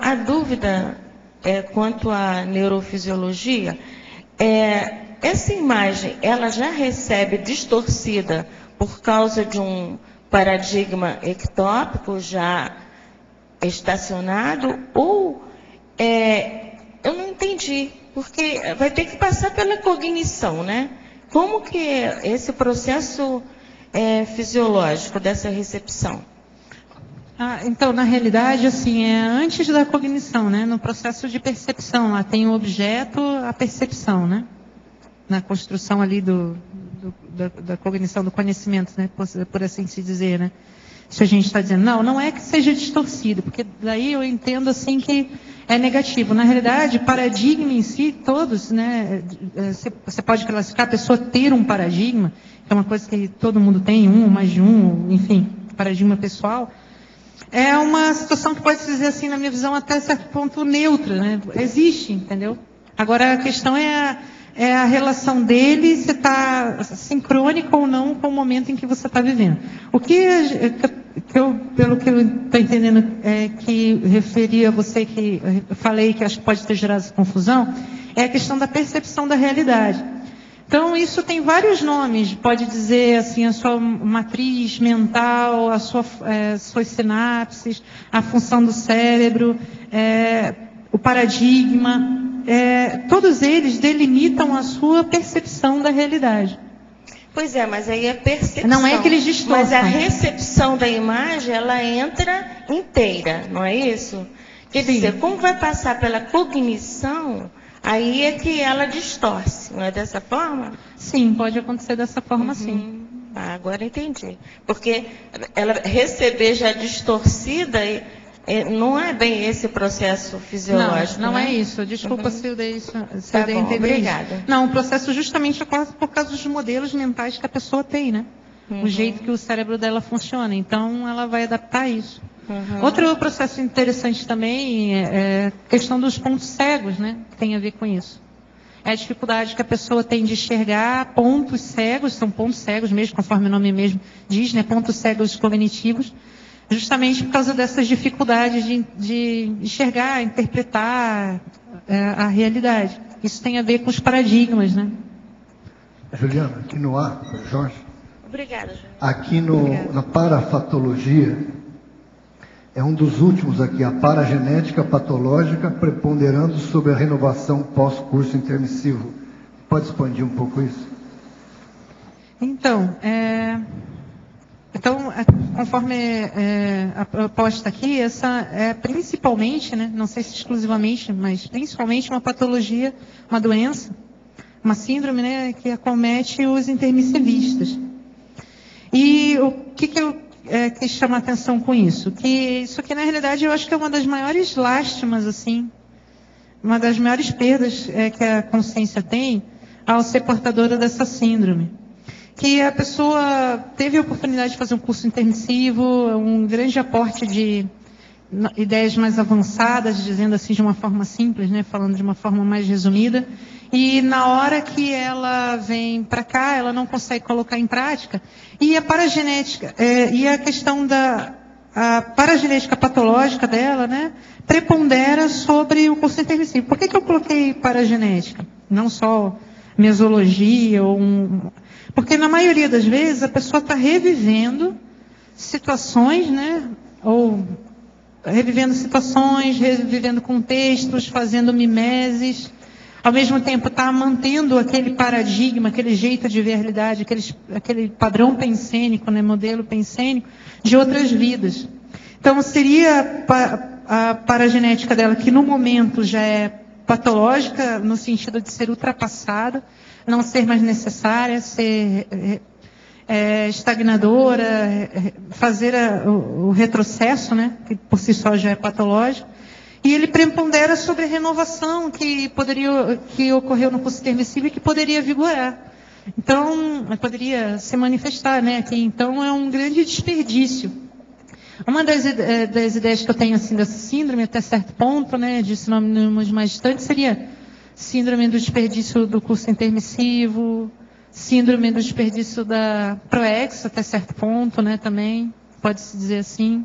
Speaker 15: A dúvida quanto à neurofisiologia, essa imagem, ela já recebe distorcida por causa de um paradigma ectópico já estacionado, ou eu não entendi, porque vai ter que passar pela cognição, né? Como que é esse processo fisiológico dessa recepção?
Speaker 1: Então, na realidade, assim, antes da cognição, né? No processo de percepção, lá tem o objeto, a percepção, né? Na construção ali da cognição, do conhecimento, né? Por assim se dizer, né? Se a gente está dizendo, não é que seja distorcido, porque daí eu entendo assim que é negativo. Na realidade, paradigma em si, todos, né? Você pode classificar a pessoa ter um paradigma, que é uma coisa que todo mundo tem, mais de um, enfim, paradigma pessoal. É uma situação que pode se dizer assim, na minha visão, até certo ponto neutra, né? Existe, entendeu? Agora a questão é a relação dele, se está sincrônica ou não com o momento em que você está vivendo. O que pelo que eu estou entendendo, que referi a você, que eu falei que acho que pode ter gerado essa confusão, é a questão da percepção da realidade. Então, isso tem vários nomes, pode dizer assim, a sua matriz mental, suas sinapses, a função do cérebro, o paradigma, todos eles delimitam a sua percepção da realidade.
Speaker 15: Pois mas aí a percepção...
Speaker 1: Não é que eles distorcem.
Speaker 15: Mas a recepção da imagem, ela entra inteira, não é isso? Quer dizer, como vai passar pela cognição... Aí é que ela distorce, não é dessa forma?
Speaker 1: Sim, pode acontecer dessa forma, sim.
Speaker 15: Agora entendi. Porque ela receber já distorcida, não é bem esse processo fisiológico,
Speaker 1: não
Speaker 15: né?
Speaker 1: É isso. Desculpa se eu dei isso.
Speaker 15: Tá bom, obrigada.
Speaker 1: Isso. Não, o processo justamente ocorre por causa dos modelos mentais que a pessoa tem, né? O jeito que o cérebro dela funciona. Então, ela vai adaptar isso. Outro processo interessante também é a questão dos pontos cegos, né? Que tem a ver com isso. É a dificuldade que a pessoa tem de enxergar pontos cegos, são pontos cegos mesmo, conforme o nome mesmo diz, né? Pontos cegos cognitivos, justamente por causa dessas dificuldades de enxergar, interpretar a realidade. Isso tem a ver com os paradigmas, né?
Speaker 13: Juliana, aqui no ar, Jorge.
Speaker 15: Obrigada, Juliana.
Speaker 13: Aqui na parafatologia, é um dos últimos aqui, a paragenética patológica preponderando sobre a renovação pós-curso intermissivo. Pode expandir um pouco isso?
Speaker 1: Então, conforme a proposta aqui, essa é principalmente, né, não sei se exclusivamente, mas principalmente uma patologia, uma doença, uma síndrome, né, que acomete os intermissivistas. E o que eu quis chamar a atenção com isso? Que isso aqui, na realidade, eu acho que é uma das maiores lástimas, assim, uma das maiores perdas que a consciência tem ao ser portadora dessa síndrome. Que a pessoa teve a oportunidade de fazer um curso intermissivo, um grande aporte de ideias mais avançadas, dizendo assim de uma forma simples, né, falando de uma forma mais resumida, e na hora que ela vem para cá, ela não consegue colocar em prática, e a paragenética, e a questão a paragenética patológica dela, né, prepondera sobre o curso intermissivo. Por que eu coloquei paragenética? Não só mesologia, porque na maioria das vezes a pessoa está revivendo situações, né, ou revivendo situações, revivendo contextos, fazendo mimeses, ao mesmo tempo está mantendo aquele paradigma, aquele jeito de ver a realidade, aquele padrão pensênico, né, modelo pensênico de outras vidas. Então seria a paragenética dela, que no momento já é patológica, no sentido de ser ultrapassada, não ser mais necessária, ser estagnadora, fazer o retrocesso, né, que por si só já é patológico. E ele prepondera sobre a renovação que ocorreu no curso intermissivo e que poderia vigorar. Então, poderia se manifestar, né, aqui. Então, é um grande desperdício. Uma das ideias que eu tenho, assim, dessa síndrome, até certo ponto, né, de sinônimos mais distantes, seria síndrome do desperdício do curso intermissivo, síndrome do desperdício da ProEx, até certo ponto, né, também, pode-se dizer assim.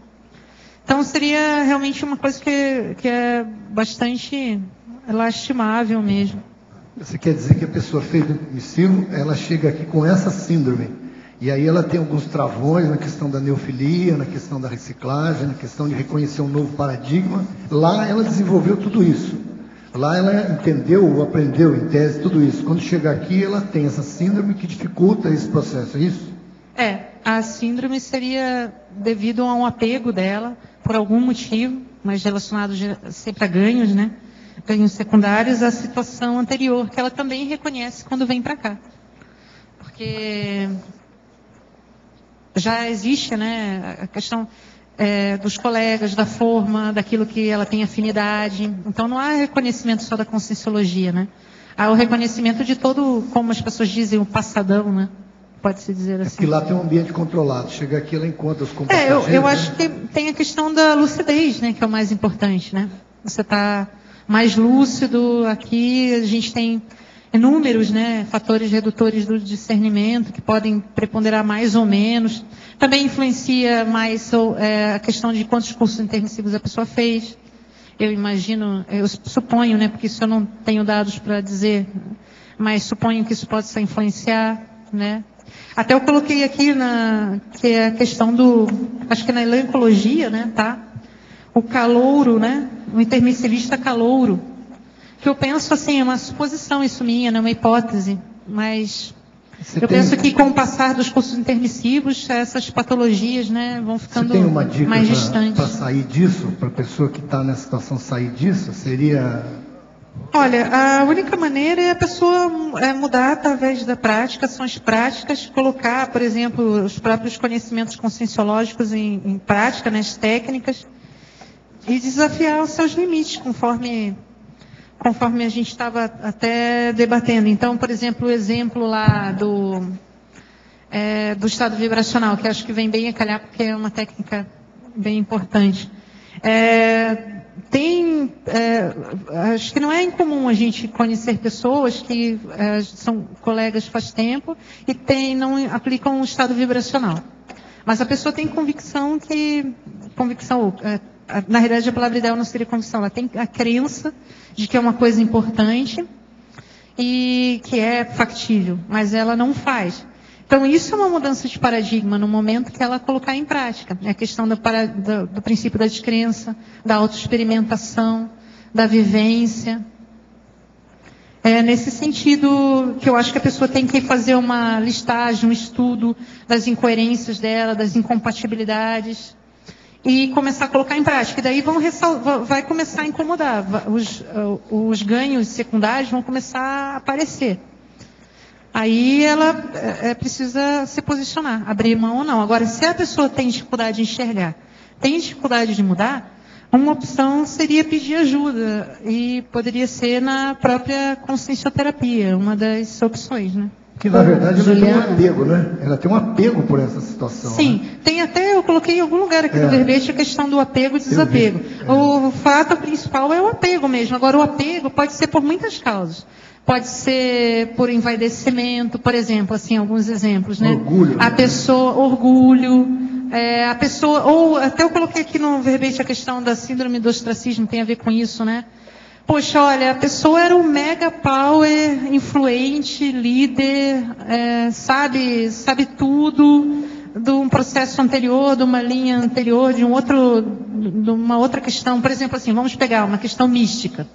Speaker 1: Então, seria realmente uma coisa que é bastante lastimável mesmo.
Speaker 13: Você quer dizer que a pessoa fez o intermissivo, ela chega aqui com essa síndrome, e aí ela tem alguns travões na questão da neofilia, na questão da reciclagem, na questão de reconhecer um novo paradigma. Lá ela desenvolveu tudo isso. Lá ela entendeu, aprendeu em tese tudo isso. Quando chega aqui, ela tem essa síndrome que dificulta esse processo, é isso?
Speaker 1: A síndrome seria devido a um apego dela, por algum motivo, mas relacionado sempre a ganhos, né? Ganhos secundários, à situação anterior, que ela também reconhece quando vem para cá. Porque já existe, né, a questão dos colegas, da forma, daquilo que ela tem afinidade. Então, não há reconhecimento só da conscienciologia, né? Há o reconhecimento de todo, como as pessoas dizem, o passadão, né? Pode-se dizer assim.
Speaker 13: É que lá tem um ambiente controlado. Chega aqui, ela encontra os comportamentos.
Speaker 1: Eu acho que tem a questão da lucidez, né? Que é o mais importante, né? Você está mais lúcido. Aqui a gente tem inúmeros, né, fatores redutores do discernimento que podem preponderar mais ou menos. Também influencia mais a questão de quantos cursos intermissivos a pessoa fez. Eu imagino, eu suponho, né, porque isso eu não tenho dados para dizer, mas suponho que isso possa influenciar, né. Até eu coloquei aqui que é a questão acho que na elencologia, né, tá? O calouro, né, o intermissivista calouro. Que eu penso assim, é uma suposição isso minha, não é uma hipótese, mas penso que com o passar dos cursos intermissivos, essas patologias, né, vão ficando mais distantes. Você tem uma dica
Speaker 13: para sair disso, para a pessoa que está nessa situação sair disso? Seria...
Speaker 1: Olha, a única maneira é a pessoa mudar através da prática, são as práticas, colocar, por exemplo, os próprios conhecimentos conscienciológicos em prática, nas técnicas, e desafiar os seus limites, conforme a gente estava até debatendo. Então, por exemplo, o exemplo lá do estado vibracional, que acho que vem bem a calhar, porque é uma técnica bem importante. Acho que não é incomum a gente conhecer pessoas que são colegas faz tempo e não aplicam o estado vibracional. Mas a pessoa tem convicção na realidade, a palavra ideal não seria convicção, ela tem a crença de que é uma coisa importante e que é factível, mas ela não faz. Então, isso é uma mudança de paradigma no momento que ela colocar em prática. É a questão do princípio da descrença, da autoexperimentação, da vivência. É nesse sentido que eu acho que a pessoa tem que fazer uma listagem, um estudo das incoerências dela, das incompatibilidades, e começar a colocar em prática. E daí vai começar a incomodar. Os ganhos secundários vão começar a aparecer. Aí ela precisa se posicionar, abrir mão ou não. Agora, se a pessoa tem dificuldade de enxergar, tem dificuldade de mudar, uma opção seria pedir ajuda. E poderia ser na própria consciencioterapia, uma das opções, né?
Speaker 13: Que na verdade ela tem um apego, né? Ela tem um apego por essa situação.
Speaker 1: Sim,
Speaker 13: né?
Speaker 1: Tem até, eu coloquei em algum lugar aqui no verbete a questão do apego e desapego. O fato principal é o apego mesmo. Agora, o apego pode ser por muitas causas. Pode ser por envaidecimento, por exemplo, assim, alguns exemplos, né?
Speaker 13: Orgulho.
Speaker 1: Orgulho. A pessoa, ou até eu coloquei aqui no verbete a questão da síndrome do ostracismo, tem a ver com isso, né? Poxa, olha, a pessoa era um mega power, influente, líder, sabe tudo de um processo anterior, de uma linha anterior, de uma outra questão. Por exemplo, assim, vamos pegar uma questão mística.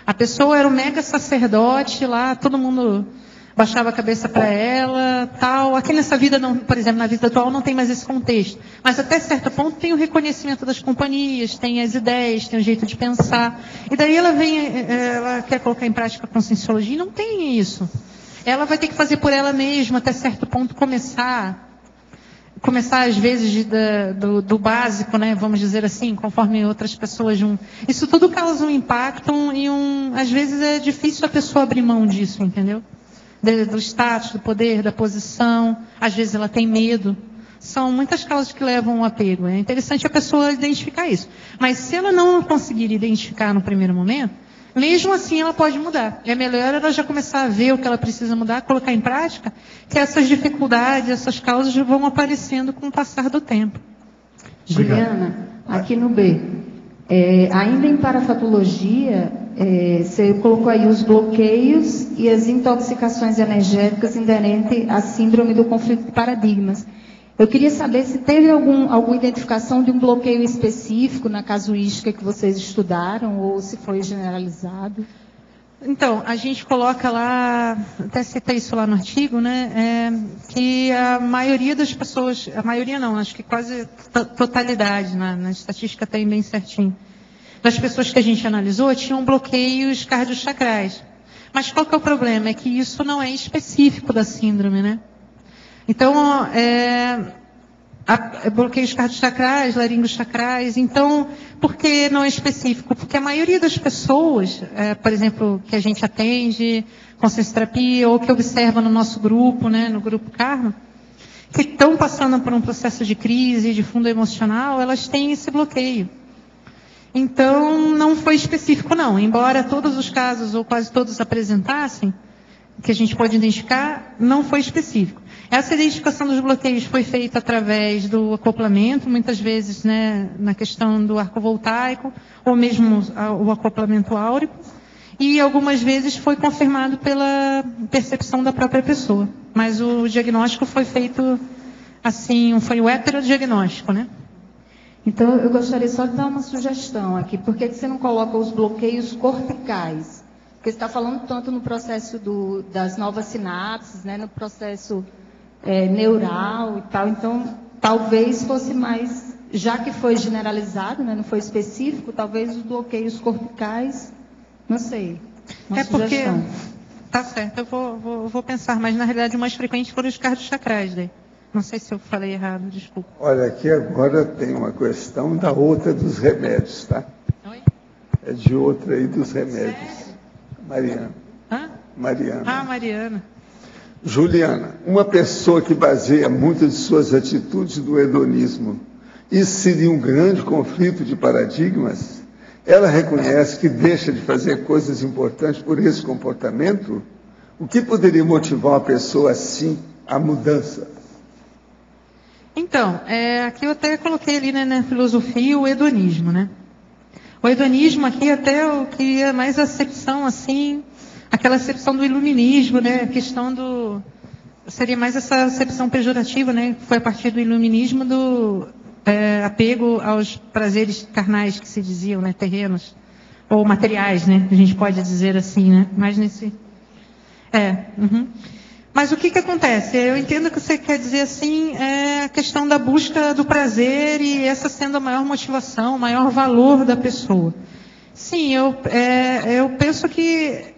Speaker 1: A pessoa era um mega sacerdote lá, todo mundo baixava a cabeça para ela, tal. Aqui nessa vida, não, por exemplo, na vida atual não tem mais esse contexto. Mas até certo ponto tem o reconhecimento das companhias, tem as ideias, tem o jeito de pensar. E daí ela quer colocar em prática a conscienciologia e não tem isso. Ela vai ter que fazer por ela mesma, até certo ponto, começar às vezes do básico, né? Vamos dizer assim, conforme outras pessoas. Isso tudo causa um impacto e às vezes é difícil a pessoa abrir mão disso, entendeu? Do status, do poder, da posição. Às vezes ela tem medo. São muitas causas que levam ao apego. É interessante a pessoa identificar isso. Mas se ela não conseguir identificar no primeiro momento, mesmo assim ela pode mudar. É melhor ela já começar a ver o que ela precisa mudar, colocar em prática, que essas dificuldades, essas causas vão aparecendo com o passar do tempo.
Speaker 10: Juliana, aqui no B, ainda em parafatologia, você colocou aí os bloqueios e as intoxicações energéticas inerentes à síndrome do conflito de paradigmas. Eu queria saber se teve alguma identificação de um bloqueio específico na casuística que vocês estudaram ou se foi generalizado.
Speaker 1: Então, a gente coloca lá, até citei isso lá no artigo, né, que a maioria das pessoas, a maioria não, acho que quase totalidade, na estatística tem bem certinho, das pessoas que a gente analisou tinham bloqueios cardiochacrais. Mas qual que é o problema? É que isso não é específico da síndrome, né? Então, bloqueios cardiochacrais, laringochacrais. Então, por que não é específico? Porque a maioria das pessoas, por exemplo, que a gente atende, consciencioterapia, ou que observa no nosso grupo, né, no grupo Karma, que estão passando por um processo de crise, de fundo emocional, elas têm esse bloqueio. Então, não foi específico, não. Embora todos os casos, ou quase todos apresentassem, que a gente pode identificar, não foi específico. Essa identificação dos bloqueios foi feita através do acoplamento, muitas vezes, né, na questão do arco voltaico, ou mesmo o acoplamento áurico, e algumas vezes foi confirmado pela percepção da própria pessoa. Mas o diagnóstico foi feito assim, foi o heterodiagnóstico, né?
Speaker 10: Então, eu gostaria só de dar uma sugestão aqui. Por que você não coloca os bloqueios corticais? Porque você está falando tanto no processo das novas sinapses, né, no processo neural e tal. Então, talvez fosse mais, já que foi generalizado, né, não foi específico, talvez os bloqueios corticais, não sei. Uma sugestão.
Speaker 1: Porque, tá certo, eu vou pensar, mas na realidade o mais frequente foram os cardiochacrais, né? Não sei se eu falei errado, desculpa.
Speaker 2: Olha, aqui agora tem uma questão da outra dos remédios, tá?
Speaker 1: Oi?
Speaker 2: É de outra aí dos remédios.
Speaker 1: Sério?
Speaker 2: Mariana.
Speaker 1: Hã?
Speaker 2: Mariana.
Speaker 1: Ah, Mariana.
Speaker 2: Juliana, uma pessoa que baseia muitas de suas atitudes no hedonismo, isso seria um grande conflito de paradigmas? Ela reconhece que deixa de fazer coisas importantes por esse comportamento? O que poderia motivar uma pessoa assim à mudança?
Speaker 1: Então, aqui eu até coloquei ali, né, na filosofia o hedonismo, né? O hedonismo aqui até eu queria mais acepção, assim, aquela acepção do iluminismo, né? A questão seria mais essa acepção pejorativa, né? Foi a partir do iluminismo do apego aos prazeres carnais que se diziam, né? Terrenos, ou materiais, né? A gente pode dizer assim, né? Mais nesse... Uhum. Mas o que acontece? Eu entendo que você quer dizer assim, a questão da busca do prazer e essa sendo a maior motivação, o maior valor da pessoa. Sim, eu penso que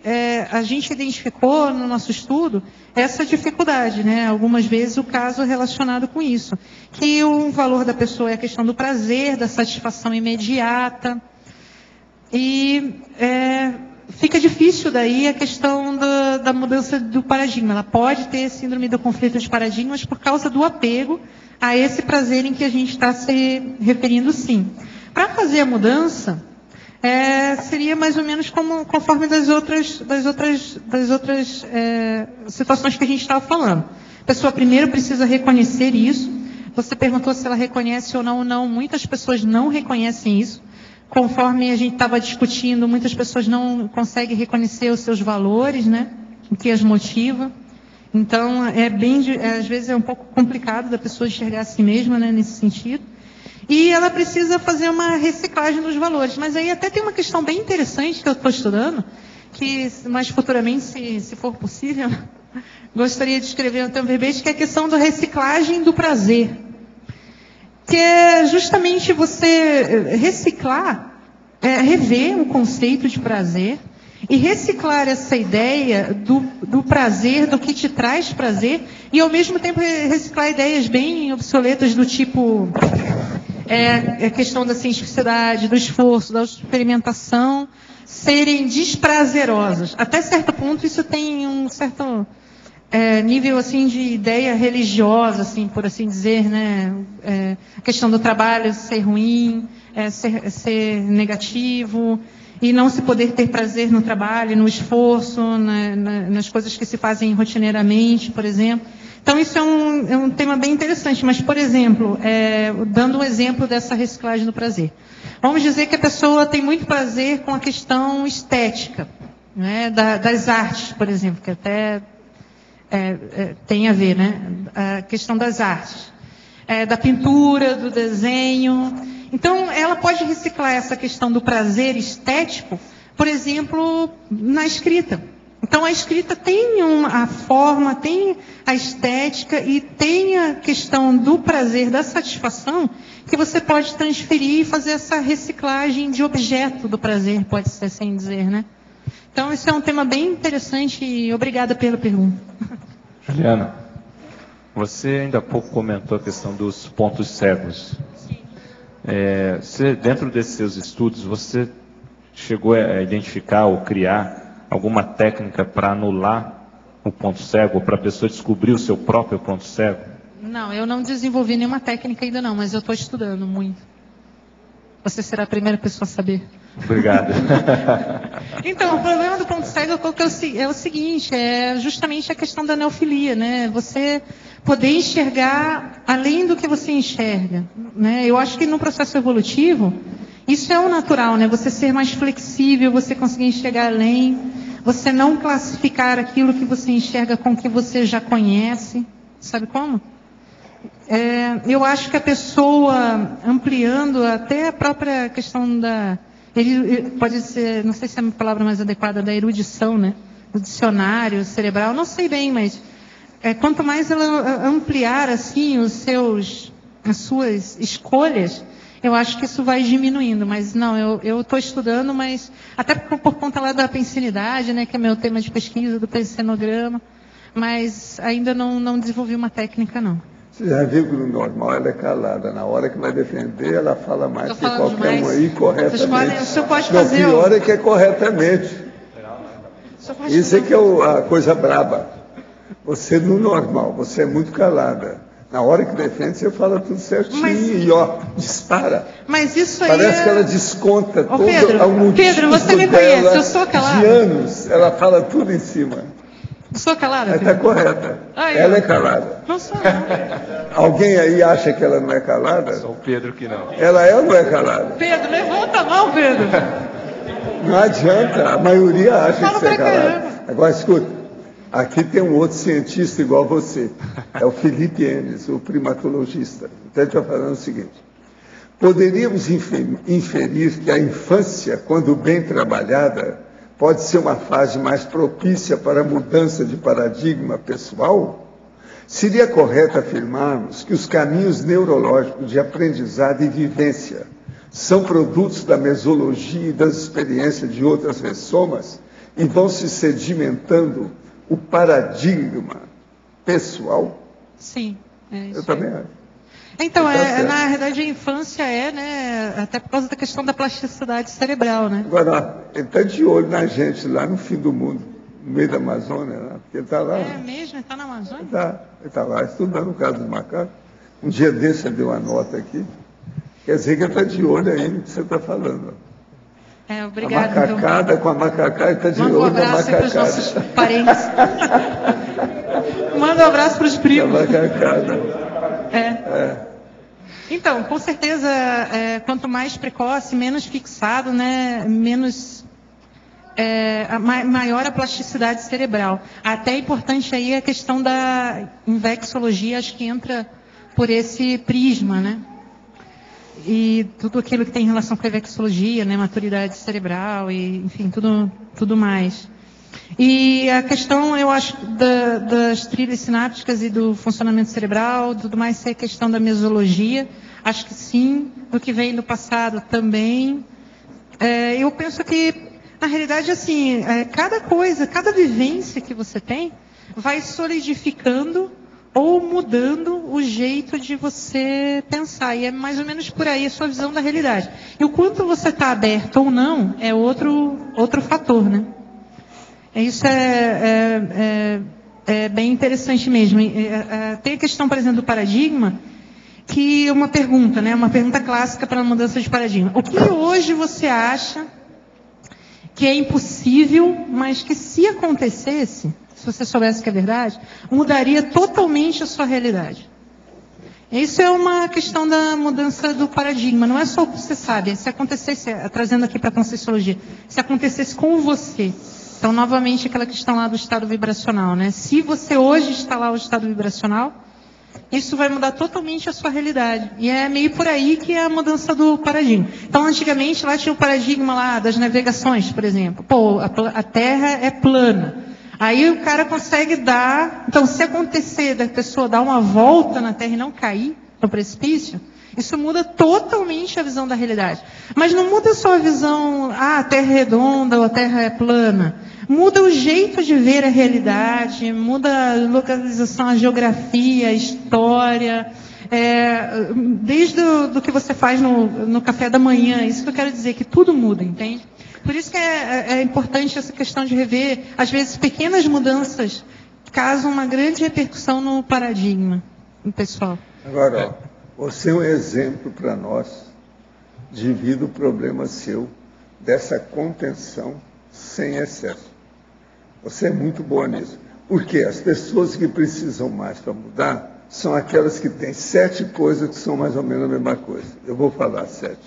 Speaker 1: a gente identificou no nosso estudo essa dificuldade, né? Algumas vezes o caso relacionado com isso. Que o valor da pessoa é a questão do prazer, da satisfação imediata. E fica difícil daí a questão da mudança do paradigma. Ela pode ter síndrome do conflito de paradigmas por causa do apego a esse prazer em que a gente está se referindo, sim. Para fazer a mudança, seria mais ou menos conforme das outras situações que a gente estava falando. A pessoa primeiro precisa reconhecer isso. Você perguntou se ela reconhece ou não. Não, muitas pessoas não reconhecem isso. Conforme a gente estava discutindo, muitas pessoas não conseguem reconhecer os seus valores, né? O que as motiva. Então, às vezes é um pouco complicado da pessoa enxergar a si mesma, né, nesse sentido. E ela precisa fazer uma reciclagem dos valores. Mas aí até tem uma questão bem interessante que eu estou estudando, que mais futuramente, se for possível, gostaria de escrever no verbete, que é a questão da reciclagem do prazer. Que é justamente você reciclar, rever o conceito de prazer e reciclar essa ideia do prazer, do que te traz prazer, e ao mesmo tempo reciclar ideias bem obsoletas do tipo a questão da cientificidade, do esforço, da experimentação, serem desprazerosas. Até certo ponto isso tem um certo nível assim de ideia religiosa, assim, por assim dizer, né? A questão do trabalho ser ruim, ser negativo, e não se poder ter prazer no trabalho, no esforço, nas coisas que se fazem rotineiramente, por exemplo. Então isso é um tema bem interessante, mas, por exemplo, dando um exemplo dessa reciclagem do prazer. Vamos dizer que a pessoa tem muito prazer com a questão estética, né? Das artes, por exemplo, que até tem a ver, né? A questão das artes, da pintura, do desenho. Então, ela pode reciclar essa questão do prazer estético, por exemplo, na escrita. Então, a escrita tem a forma, tem a estética e tem a questão do prazer, da satisfação, que você pode transferir e fazer essa reciclagem de objeto do prazer, pode ser assim dizer, né? Então, esse é um tema bem interessante e obrigada pela pergunta.
Speaker 16: Juliana, você ainda há pouco comentou a questão dos pontos cegos. Dentro desses seus estudos, você chegou a identificar ou criar alguma técnica para anular o ponto cego, ou para a pessoa descobrir o seu próprio ponto cego?
Speaker 1: Não, eu não desenvolvi nenhuma técnica ainda não, mas eu estou estudando muito. Você será a primeira pessoa a saber.
Speaker 16: Obrigado.
Speaker 1: Então, o problema do ponto cego é o seguinte, é justamente a questão da neofilia, né? Você poder enxergar além do que você enxerga, né? Eu acho que no processo evolutivo, isso é o natural, né? Você ser mais flexível, você conseguir enxergar além, você não classificar aquilo que você enxerga com o que você já conhece, sabe como? Eu acho que a pessoa ampliando até a própria questão pode ser, não sei se é a palavra mais adequada, da erudição, né? Do dicionário cerebral, não sei bem, mas quanto mais ela ampliar assim as suas escolhas, eu acho que isso vai diminuindo. Mas não, eu estou estudando, mas até por conta lá da pensinidade, né? Que é meu tema de pesquisa, do pensenograma, mas ainda não desenvolvi uma técnica, não.
Speaker 2: Você já viu que no normal ela é calada. Na hora que vai defender, ela fala mais que qualquer um aí corretamente.
Speaker 1: O senhor pode fazer.
Speaker 2: O pior é que é corretamente. Isso é que é a coisa braba. Você no normal, você é muito calada. Na hora que defende, você fala tudo certinho e dispara.
Speaker 1: Mas isso aí
Speaker 2: parece que ela desconta todo
Speaker 1: Pedro,
Speaker 2: o motivo
Speaker 1: Pedro, você me conhece, eu sou calada.
Speaker 2: De anos, ela fala tudo em cima.
Speaker 1: Sou calada?
Speaker 2: Ela está correta. Ela é calada.
Speaker 1: Não sou, não.
Speaker 2: Alguém aí acha que ela não é calada?
Speaker 16: Só o Pedro que não.
Speaker 2: Ela é ou não é calada?
Speaker 1: Pedro, levanta a mão, Pedro.
Speaker 2: Não adianta, a maioria acha que você é calada. Agora, escuta, aqui tem um outro cientista igual a você. É o Felipe Enes, o primatologista. Então, ele está falando o seguinte. Poderíamos inferir que a infância, quando bem trabalhada, pode ser uma fase mais propícia para a mudança de paradigma pessoal? Seria correto afirmarmos que os caminhos neurológicos de aprendizado e vivência são produtos da mesologia e das experiências de outras ressomas e vão se sedimentando o paradigma pessoal?
Speaker 1: Sim.
Speaker 2: Eu também acho.
Speaker 1: Então, na verdade, a infância né, até por causa da questão da plasticidade cerebral, né?
Speaker 2: Agora, ele está de olho na gente lá no fim do mundo, no meio da Amazônia, né? Porque ele está lá.
Speaker 1: É mesmo? Ele está na Amazônia?
Speaker 2: Ele está lá estudando o caso dos macacos. Um dia desse ele deu uma nota aqui. Quer dizer que ele está de olho aí no que você está falando.
Speaker 1: Obrigada.
Speaker 2: A macacada com a macacada, está de olho
Speaker 1: na macacada. Manda um abraço para os nossos parentes. Manda um abraço para os primos.
Speaker 2: A macacada.
Speaker 1: Então, com certeza, quanto mais precoce, menos fixado, né, maior a plasticidade cerebral. Até é importante aí a questão da infecciologia, acho que entra por esse prisma, né? E tudo aquilo que tem relação com a infecciologia, né, maturidade cerebral e, enfim, tudo mais. E a questão, eu acho, das trilhas sinápticas e do funcionamento cerebral, tudo mais, ser a questão da mesologia, acho que sim, do que vem do passado também. Eu penso que, na realidade, assim, cada vivência que você tem vai solidificando ou mudando o jeito de você pensar. E é mais ou menos por aí a sua visão da realidade. E o quanto você está aberto ou não é outro fator, né? Isso é bem interessante mesmo. Tem a questão, por exemplo, do paradigma, que é uma pergunta, né? Uma pergunta clássica para a mudança de paradigma. O que hoje você acha que é impossível, mas que se acontecesse, se você soubesse que é verdade, mudaria totalmente a sua realidade? Isso é uma questão da mudança do paradigma. Não é só o que você sabe. Se acontecesse, trazendo aqui para a Conscienciologia, se acontecesse com você. Então, novamente, aquela questão lá do estado vibracional, né? Se você hoje está lá o estado vibracional, isso vai mudar totalmente a sua realidade. E é meio por aí que é a mudança do paradigma. Então, antigamente, lá tinha o paradigma lá das navegações, por exemplo. A Terra é plana. Aí o cara consegue dar... Então, se acontecer da pessoa dar uma volta na Terra e não cair no precipício, isso muda totalmente a visão da realidade. Mas não muda só a visão, a Terra é redonda ou a Terra é plana. Muda o jeito de ver a realidade, muda a localização, a geografia, a história, desde do que você faz no café da manhã. Isso que eu quero dizer, que tudo muda, entende? Por isso que é importante essa questão de rever, às vezes, pequenas mudanças causam uma grande repercussão no paradigma pessoal.
Speaker 2: Agora, você é um exemplo para nós de vida o problema seu, dessa contenção sem excesso. Você é muito boa nisso. Porque as pessoas que precisam mais para mudar são aquelas que têm 7 coisas que são mais ou menos a mesma coisa. Eu vou falar 7.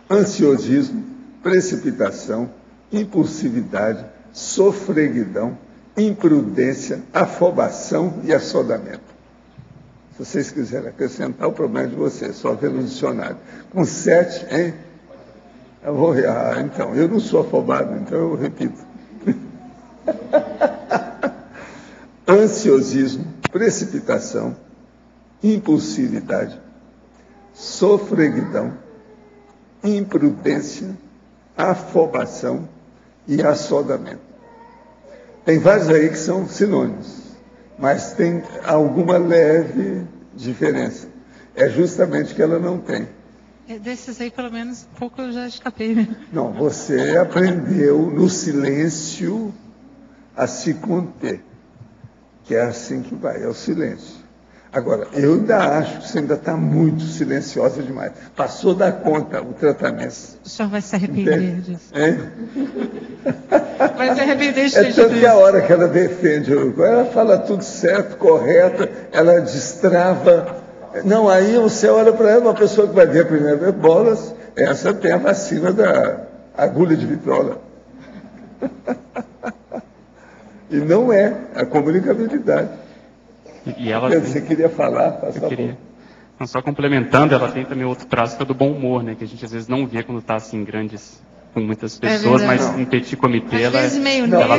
Speaker 2: Ansiosismo, precipitação, impulsividade, sofreguidão, imprudência, afobação e assodamento. Se vocês quiserem acrescentar, o problema é de vocês, só ver no dicionário. Com 7, hein? Eu vou... então, eu não sou afobado, então eu repito. Ansiosismo, precipitação, impulsividade, sofreguidão, imprudência, afobação e assodamento. Tem vários aí que são sinônimos, mas tem alguma leve diferença. É justamente que ela não tem.
Speaker 1: Desses aí, pelo menos, um pouco eu já escapei, né?
Speaker 2: Não, você aprendeu no silêncio a se conter, que é assim que vai, é o silêncio. Agora, eu ainda acho que você ainda está muito silenciosa demais. Passou da conta o tratamento.
Speaker 1: O senhor vai se arrepender disso.
Speaker 2: Hein?
Speaker 1: Vai se arrepender de
Speaker 2: É tanto que a hora que ela defende, ela fala tudo certo, correto, ela destrava. Não, aí você olha para ela, uma pessoa que vai ver a primeira vez bolas, essa tem a vacina da agulha de vitrola. E não é a comunicabilidade.
Speaker 17: E ela
Speaker 2: você queria falar?
Speaker 17: Eu queria. Não, só complementando, ela tem também outro traço que é do bom humor, né? Que a gente às vezes não vê quando está assim, com muitas pessoas, mas em petit comitê ela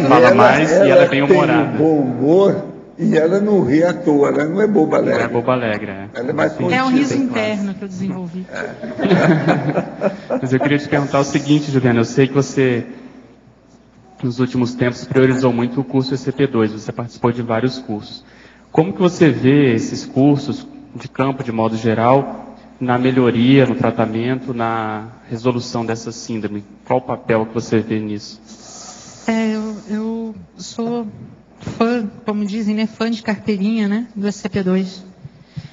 Speaker 17: fala mais e ela é bem humorada.
Speaker 2: Ela tem bom humor e ela não ri à toa, ela não é boba alegre.
Speaker 17: Não é boba alegre,
Speaker 2: Ela é mais contida.
Speaker 1: É um riso interno que eu desenvolvi.
Speaker 17: Mas eu queria te perguntar o seguinte, Juliana, eu sei que você, nos últimos tempos, priorizou muito o curso ECP2, você participou de vários cursos. Como que você vê esses cursos, de campo, de modo geral, na melhoria, no tratamento, na resolução dessa síndrome? Qual o papel que você vê nisso?
Speaker 1: Eu sou fã, como dizem, né, fã de carteirinha, né, do SCP-2.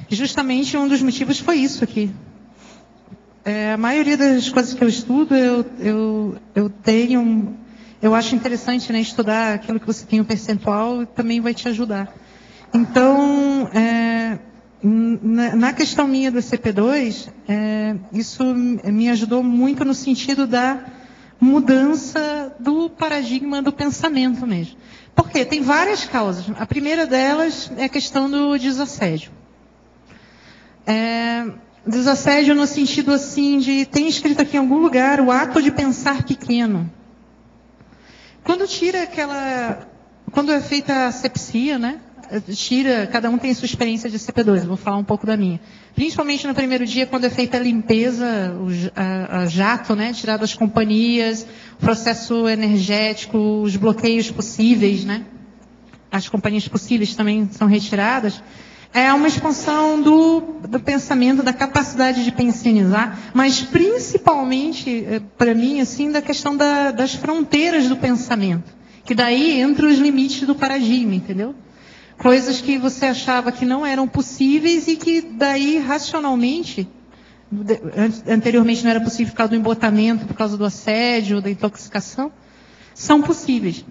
Speaker 1: E justamente um dos motivos foi isso aqui. A maioria das coisas que eu estudo, eu acho interessante, né, estudar aquilo que você tem o percentual e também vai te ajudar. Então, na questão minha do SCP-2, isso me ajudou muito no sentido da mudança do paradigma do pensamento mesmo. Por quê? Tem várias causas. A primeira delas é a questão do desassédio. Desassédio no sentido assim de, tem escrito aqui em algum lugar, o ato de pensar pequeno. Quando é feita a asepsia, né? Cada um tem a sua experiência de SCP-2, vou falar um pouco da minha. Principalmente no primeiro dia, quando é feita a limpeza, a jato, né? Tirado as companhias, o processo energético, os bloqueios possíveis, né? As companhias possíveis também são retiradas. É uma expansão do pensamento, da capacidade de pensionizar, mas principalmente, para mim, assim, da questão das fronteiras do pensamento. Que daí entra os limites do paradigma, entendeu? Coisas que você achava que não eram possíveis e que daí, racionalmente, anteriormente não era possível por causa do embotamento, por causa do assédio, da intoxicação, são possíveis.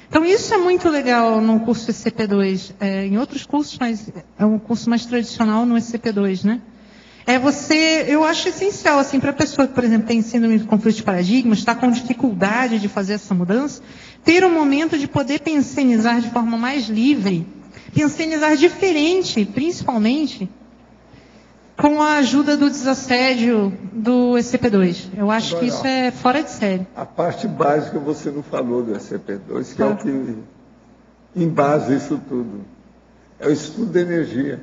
Speaker 1: Então, isso é muito legal no curso SCP-2. Em outros cursos, mas é um curso mais tradicional no SCP-2, né? Eu acho essencial, assim, para a pessoa que, por exemplo, tem síndrome de conflito de paradigmas, está com dificuldade de fazer essa mudança, ter um momento de poder pensionizar de forma mais livre, pensionizar diferente, principalmente, com a ajuda do desassédio do SCP-2. Eu acho que isso é fora de série.
Speaker 2: A parte básica você não falou do SCP-2, que é o que embasa isso tudo. É o estudo da energia.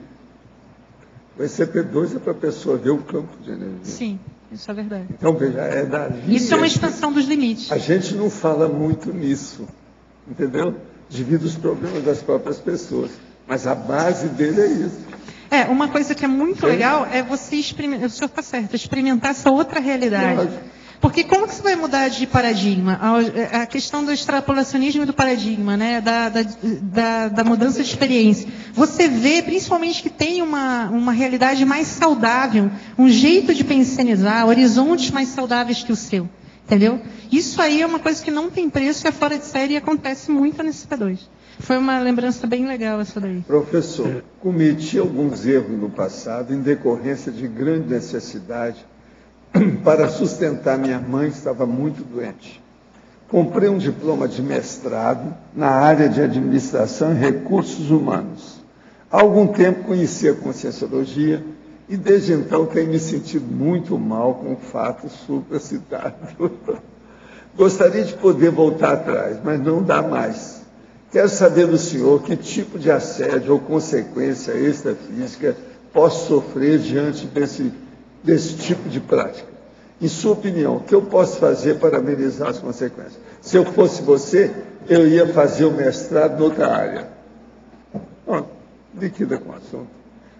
Speaker 2: O SCP-2 é para a pessoa ver o campo de energia.
Speaker 1: Sim, isso é verdade.
Speaker 2: Então, veja, é da linha.
Speaker 1: Isso é uma expansão dos limites.
Speaker 2: A gente não fala muito nisso, entendeu? Devido aos problemas das próprias pessoas. Mas a base dele é isso.
Speaker 1: Uma coisa que é muito legal é você experimentar, o senhor está certo, experimentar essa outra realidade. Porque como que você vai mudar de paradigma? A questão do extrapolacionismo do paradigma, né? Da mudança de experiência. Você vê, principalmente, que tem uma realidade mais saudável, um jeito de pensionizar, horizontes mais saudáveis que o seu. Entendeu? Isso aí é uma coisa que não tem preço, é fora de série e acontece muito nesse SCP-2. Foi uma lembrança bem legal essa daí.
Speaker 2: Professor, cometi alguns erros no passado em decorrência de grande necessidade para sustentar minha mãe, que estava muito doente. Comprei um diploma de mestrado na área de administração e recursos humanos. Há algum tempo conheci a Conscienciologia e desde então tenho me sentido muito mal com o fato supracitado. Gostaria de poder voltar atrás, mas não dá mais. Quero saber do senhor que tipo de assédio ou consequência extrafísica posso sofrer diante desse tipo de prática. Em sua opinião, o que eu posso fazer para amenizar as consequências? Se eu fosse você, eu ia fazer o mestrado em outra área. Pronto, liquida com o assunto.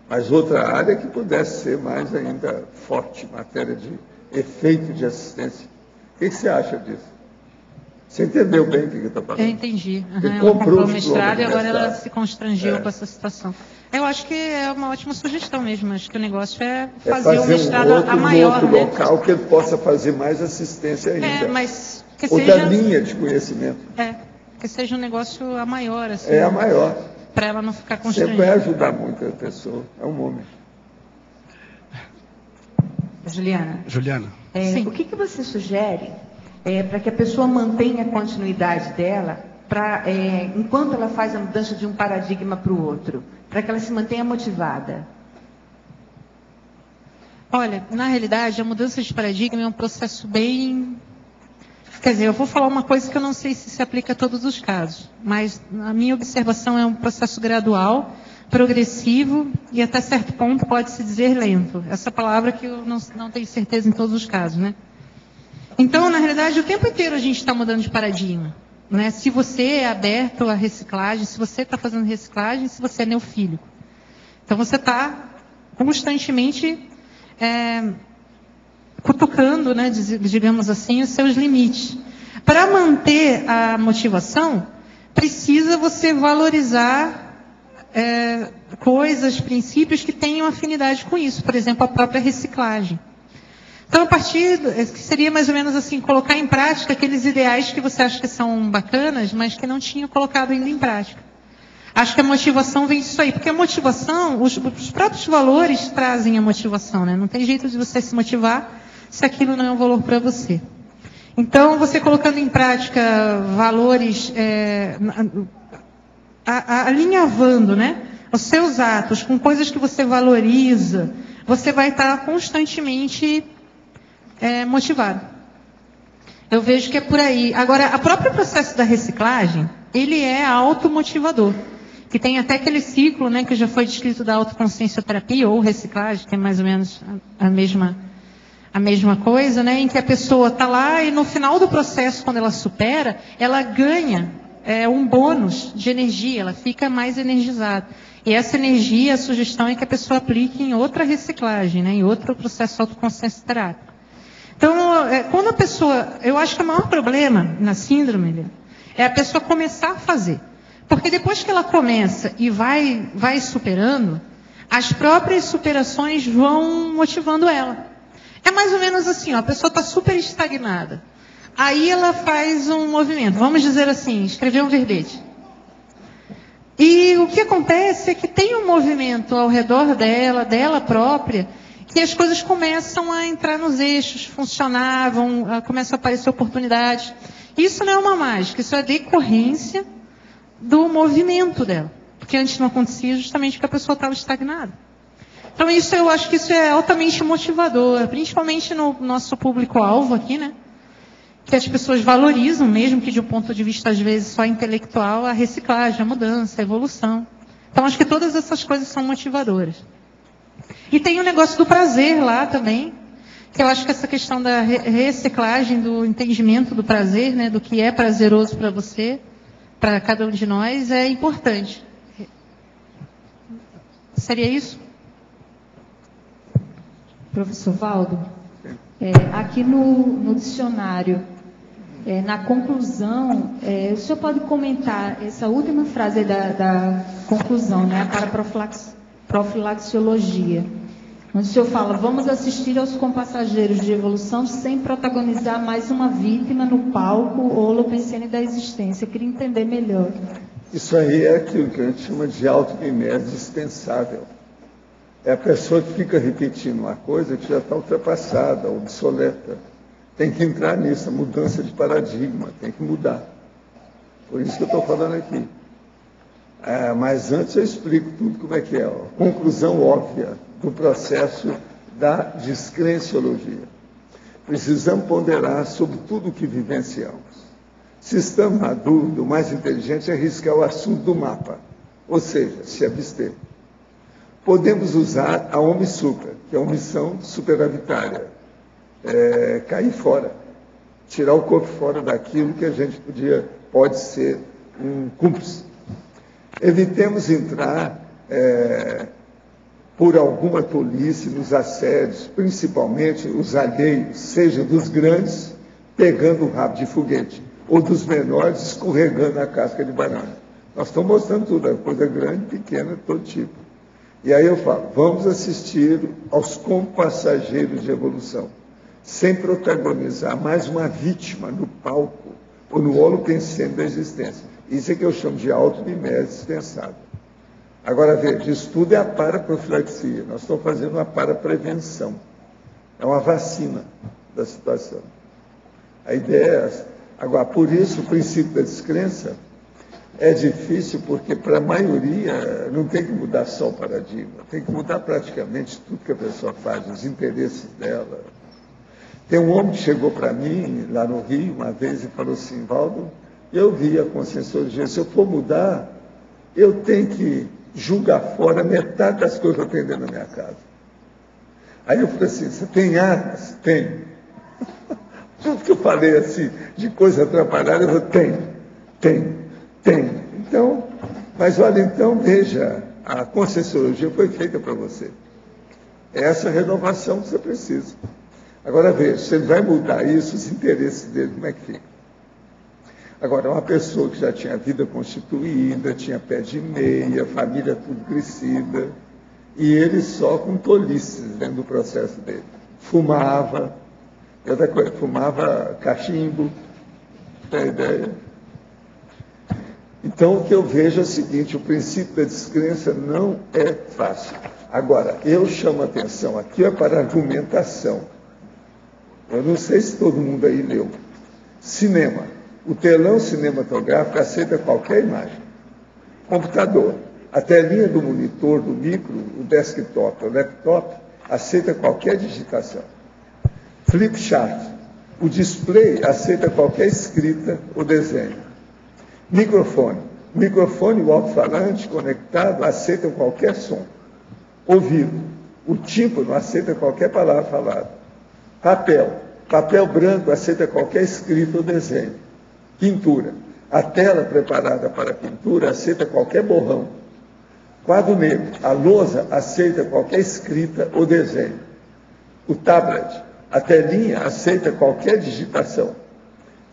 Speaker 2: Mas outra área que pudesse ser mais ainda forte, matéria de efeito de assistência. O que você acha disso? Você entendeu bem o que eu estou falando?
Speaker 1: Eu entendi. Ela comprou o mestrado e agora ela se constrangeu com essa situação. Eu acho que é uma ótima sugestão mesmo. Acho que o negócio é fazer o mestrado a maior.
Speaker 2: Outro local que ele possa fazer mais assistência ainda.
Speaker 1: Mas que
Speaker 2: ou seja, da linha de conhecimento.
Speaker 1: Que seja um negócio a maior. Assim,
Speaker 2: a maior.
Speaker 1: Para ela não ficar constrangida.
Speaker 2: Você vai ajudar muito a pessoa. É um homem.
Speaker 18: Juliana.
Speaker 1: Sim.
Speaker 18: O que você sugere para que a pessoa mantenha a continuidade dela, enquanto ela faz a mudança de um paradigma para o outro, para que ela se mantenha motivada?
Speaker 1: Olha, na realidade, a mudança de paradigma é um processo bem... Quer dizer, eu vou falar uma coisa que eu não sei se aplica a todos os casos, mas a minha observação é um processo gradual, progressivo e até certo ponto pode-se dizer lento. Essa palavra que eu não tenho certeza em todos os casos, né? Então, na realidade, o tempo inteiro a gente está mudando de paradigma. Né? Se você é aberto à reciclagem, se você está fazendo reciclagem, se você é neofílico. Então, você está constantemente cutucando, né, digamos assim, os seus limites. Para manter a motivação, precisa você valorizar coisas, princípios que tenham afinidade com isso. Por exemplo, a própria reciclagem. Então, a partir, seria mais ou menos assim, colocar em prática aqueles ideais que você acha que são bacanas, mas que não tinha colocado ainda em prática. Acho que a motivação vem disso aí, porque a motivação, os próprios valores trazem a motivação, né? Não tem jeito de você se motivar se aquilo não é um valor para você. Então, você colocando em prática valores, alinhavando, né, os seus atos com coisas que você valoriza, você vai estar constantemente motivado. Eu vejo que é por aí. Agora, o próprio processo da reciclagem, ele é automotivador. Que tem até aquele ciclo, né, que já foi descrito da autoconsciencioterapia ou reciclagem, que é mais ou menos a mesma coisa, né, em que a pessoa está lá e no final do processo, quando ela supera, ela ganha um bônus de energia, ela fica mais energizada. E essa energia, a sugestão é que a pessoa aplique em outra reciclagem, né, em outro processo autoconsciencioterápico. Então, quando a pessoa, eu acho que o maior problema na síndrome é a pessoa começar a fazer. Porque depois que ela começa e vai superando, as próprias superações vão motivando ela. É mais ou menos assim, ó, a pessoa está super estagnada. Aí ela faz um movimento, vamos dizer assim, escrever um verbete. E o que acontece é que tem um movimento ao redor dela própria, que as coisas começam a entrar nos eixos, funcionar, começam a aparecer oportunidades. Isso não é uma mágica, isso é decorrência do movimento dela. Porque antes não acontecia justamente porque a pessoa estava estagnada. Então eu acho que isso é altamente motivador, principalmente no nosso público-alvo aqui, né? Que as pessoas valorizam, mesmo que de um ponto de vista, às vezes, só intelectual, a reciclagem, a mudança, a evolução. Então, acho que todas essas coisas são motivadoras. E tem o negócio do prazer lá também, que eu acho que essa questão da reciclagem, do entendimento do prazer, né, do que é prazeroso para você, para cada um de nós, é importante. Seria isso?
Speaker 10: Professor Valdo, aqui no dicionário, na conclusão, o senhor pode comentar essa última frase da conclusão, né, para profilaxiologia, onde o senhor fala, vamos assistir aos compassageiros de evolução sem protagonizar mais uma vítima no palco holopensene da existência. Eu queria entender melhor.
Speaker 2: Isso aí é aquilo que a gente chama de auto-mimese dispensável. É a pessoa que fica repetindo uma coisa que já está ultrapassada, obsoleta. Tem que entrar nisso, a mudança de paradigma, tem que mudar. Por isso que eu estou falando aqui. Mas antes eu explico tudo como é que é. A conclusão óbvia do processo da descrenciologia. Precisamos ponderar sobre tudo o que vivenciamos. Se estamos na dúvida, o mais inteligente é arriscar o assunto do mapa, ou seja, se abster. Podemos usar a omissupra, que é a omissão superavitária. Cair fora, tirar o corpo fora daquilo que a gente pode ser um cúmplice. Evitemos entrar por alguma tolice nos assédios, principalmente os alheios, seja dos grandes pegando o rabo de foguete, ou dos menores escorregando a casca de banana. Nós estamos mostrando tudo, coisa grande, pequena, todo tipo. E aí eu falo, vamos assistir aos compassageiros de evolução, sem protagonizar mais uma vítima no palco ou no holopensene da existência. Isso é que eu chamo de auto-mimese dispensável. Agora, veja, isso tudo é a paraprofilaxia. Nós estamos fazendo uma paraprevenção. É uma vacina da situação. A ideia é essa. Agora, por isso, o princípio da descrença é difícil, porque para a maioria não tem que mudar só o paradigma, tem que mudar praticamente tudo que a pessoa faz, os interesses dela. Tem um homem que chegou para mim, lá no Rio, uma vez, e falou assim, Valdo, eu vi a conscienciologia, se eu for mudar, eu tenho que julgar fora metade das coisas que eu tenho dentro da minha casa. Aí eu falei assim, você tem armas? Tem. Tudo que eu falei assim, de coisa atrapalhada, eu falei, tem. Então, mas olha, então, veja, a conscienciologia foi feita para você. É essa renovação que você precisa. Agora veja, se ele vai mudar isso, os interesses dele, como é que fica? Agora, uma pessoa que já tinha vida constituída, tinha pé de meia, família tudo crescida, e ele só com tolices dentro do processo dele. Fumava, outra coisa, fumava cachimbo, tem ideia? Então, o que eu vejo é o seguinte, o princípio da descrença não é fácil. Agora, eu chamo a atenção aqui para a argumentação. Eu não sei se todo mundo aí leu. Cinema. O telão cinematográfico aceita qualquer imagem. Computador. A telinha do monitor, do micro, o desktop, o laptop, aceita qualquer digitação. Flip chart. O display aceita qualquer escrita ou desenho. Microfone. O microfone e o alto-falante conectado aceitam qualquer som. Ouvido. O tímpano aceita qualquer palavra falada. Papel. Papel branco aceita qualquer escrita ou desenho. Pintura. A tela preparada para a pintura aceita qualquer borrão. Quadro negro. A lousa aceita qualquer escrita ou desenho. O tablet. A telinha aceita qualquer digitação.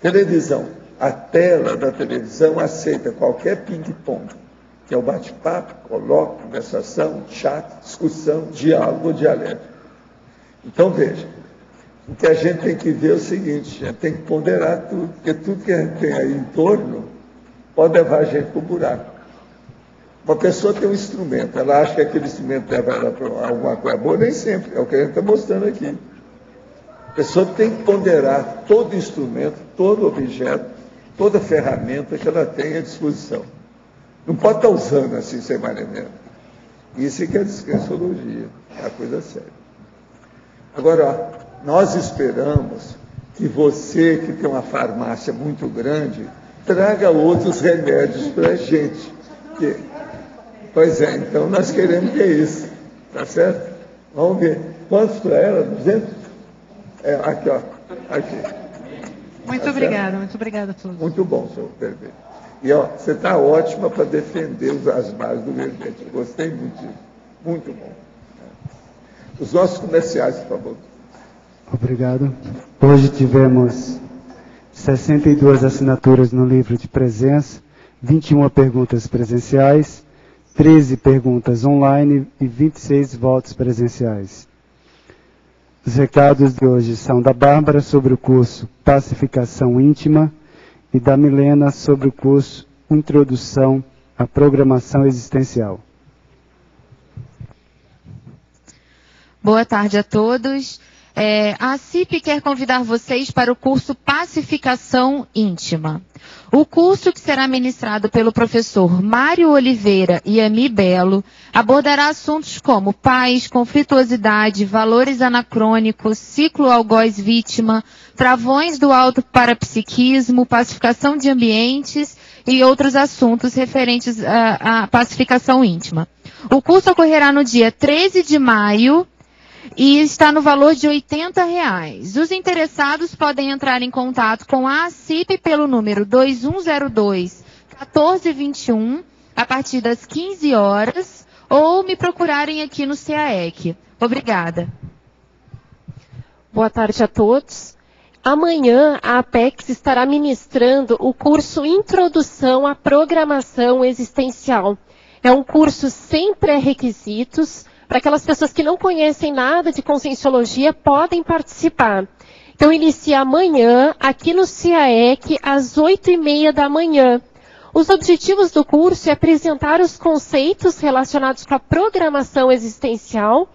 Speaker 2: Televisão. A tela da televisão aceita qualquer ping-pong, que é o bate-papo, colóquio, conversação, chat, discussão, diálogo ou dialético. Então, veja, o que a gente tem que ver é o seguinte, a gente tem que ponderar tudo, porque tudo que a gente tem aí em torno pode levar a gente para o buraco. Uma pessoa tem um instrumento, ela acha que aquele instrumento leva ela para alguma coisa boa, nem sempre, é o que a gente está mostrando aqui. A pessoa tem que ponderar todo instrumento, todo objeto, toda ferramenta que ela tem à disposição. Não pode estar usando assim, sem mais nem menos. Isso é que é a descrenciologia, é a coisa séria. Agora, ó, nós esperamos que você, que tem uma farmácia muito grande, traga outros remédios para a gente. Pois é, então nós queremos que é isso, tá certo? Vamos ver. Quantos para ela? 200? É, aqui, ó. Aqui.
Speaker 1: Muito
Speaker 2: tá
Speaker 1: obrigada a todos.
Speaker 2: Muito bom, senhor Verbete. E ó, você está ótima para defender as bases do Verbete. Gostei muito disso. Muito bom. Os nossos comerciais, por favor.
Speaker 19: Obrigado. Hoje tivemos 62 assinaturas no livro de presença, 21 perguntas presenciais, 13 perguntas online e 26 votos presenciais. Os recados de hoje são da Bárbara sobre o curso Pacificação Íntima e da Milena sobre o curso Introdução à Programação Existencial.
Speaker 4: Boa tarde a todos. A CIP quer convidar vocês para o curso Pacificação Íntima. O curso, que será ministrado pelo professor Mário Oliveira e Ami Belo, abordará assuntos como paz, conflituosidade, valores anacrônicos, ciclo algoz-vítima, travões do autoparapsiquismo, pacificação de ambientes e outros assuntos referentes à pacificação íntima. O curso ocorrerá no dia 13 de maio, e está no valor de R$ 80. Os interessados podem entrar em contato com a ACIP pelo número 2102-1421, a partir das 15 horas, ou me procurarem aqui no CAEC. Obrigada.
Speaker 7: Boa tarde a todos. Amanhã a Apex estará ministrando o curso Introdução à Programação Existencial. É um curso sem pré-requisitos. Para aquelas pessoas que não conhecem nada de Conscienciologia, podem participar. Então, inicia amanhã, aqui no CAEC, às 8h30 da manhã. Os objetivos do curso é apresentar os conceitos relacionados com a programação existencial,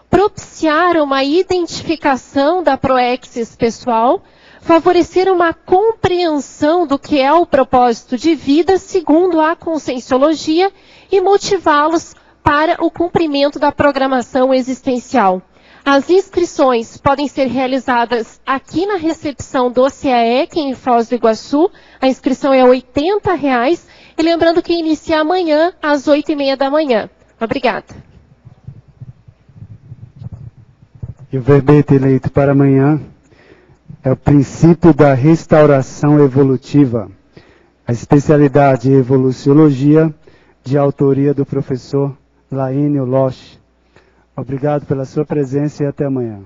Speaker 7: propiciar uma identificação da proexis pessoal, favorecer uma compreensão do que é o propósito de vida segundo a Conscienciologia e motivá-los para o cumprimento da programação existencial. As inscrições podem ser realizadas aqui na recepção do CAEC, em Foz do Iguaçu. A inscrição é R$ 80. E lembrando que inicia amanhã, às 8h30 da manhã. Obrigada.
Speaker 19: E o verbete eleito para amanhã é o princípio da restauração evolutiva. A especialidade Evoluciologia, de autoria do professor Laínio Loche. Obrigado pela sua presença e até amanhã.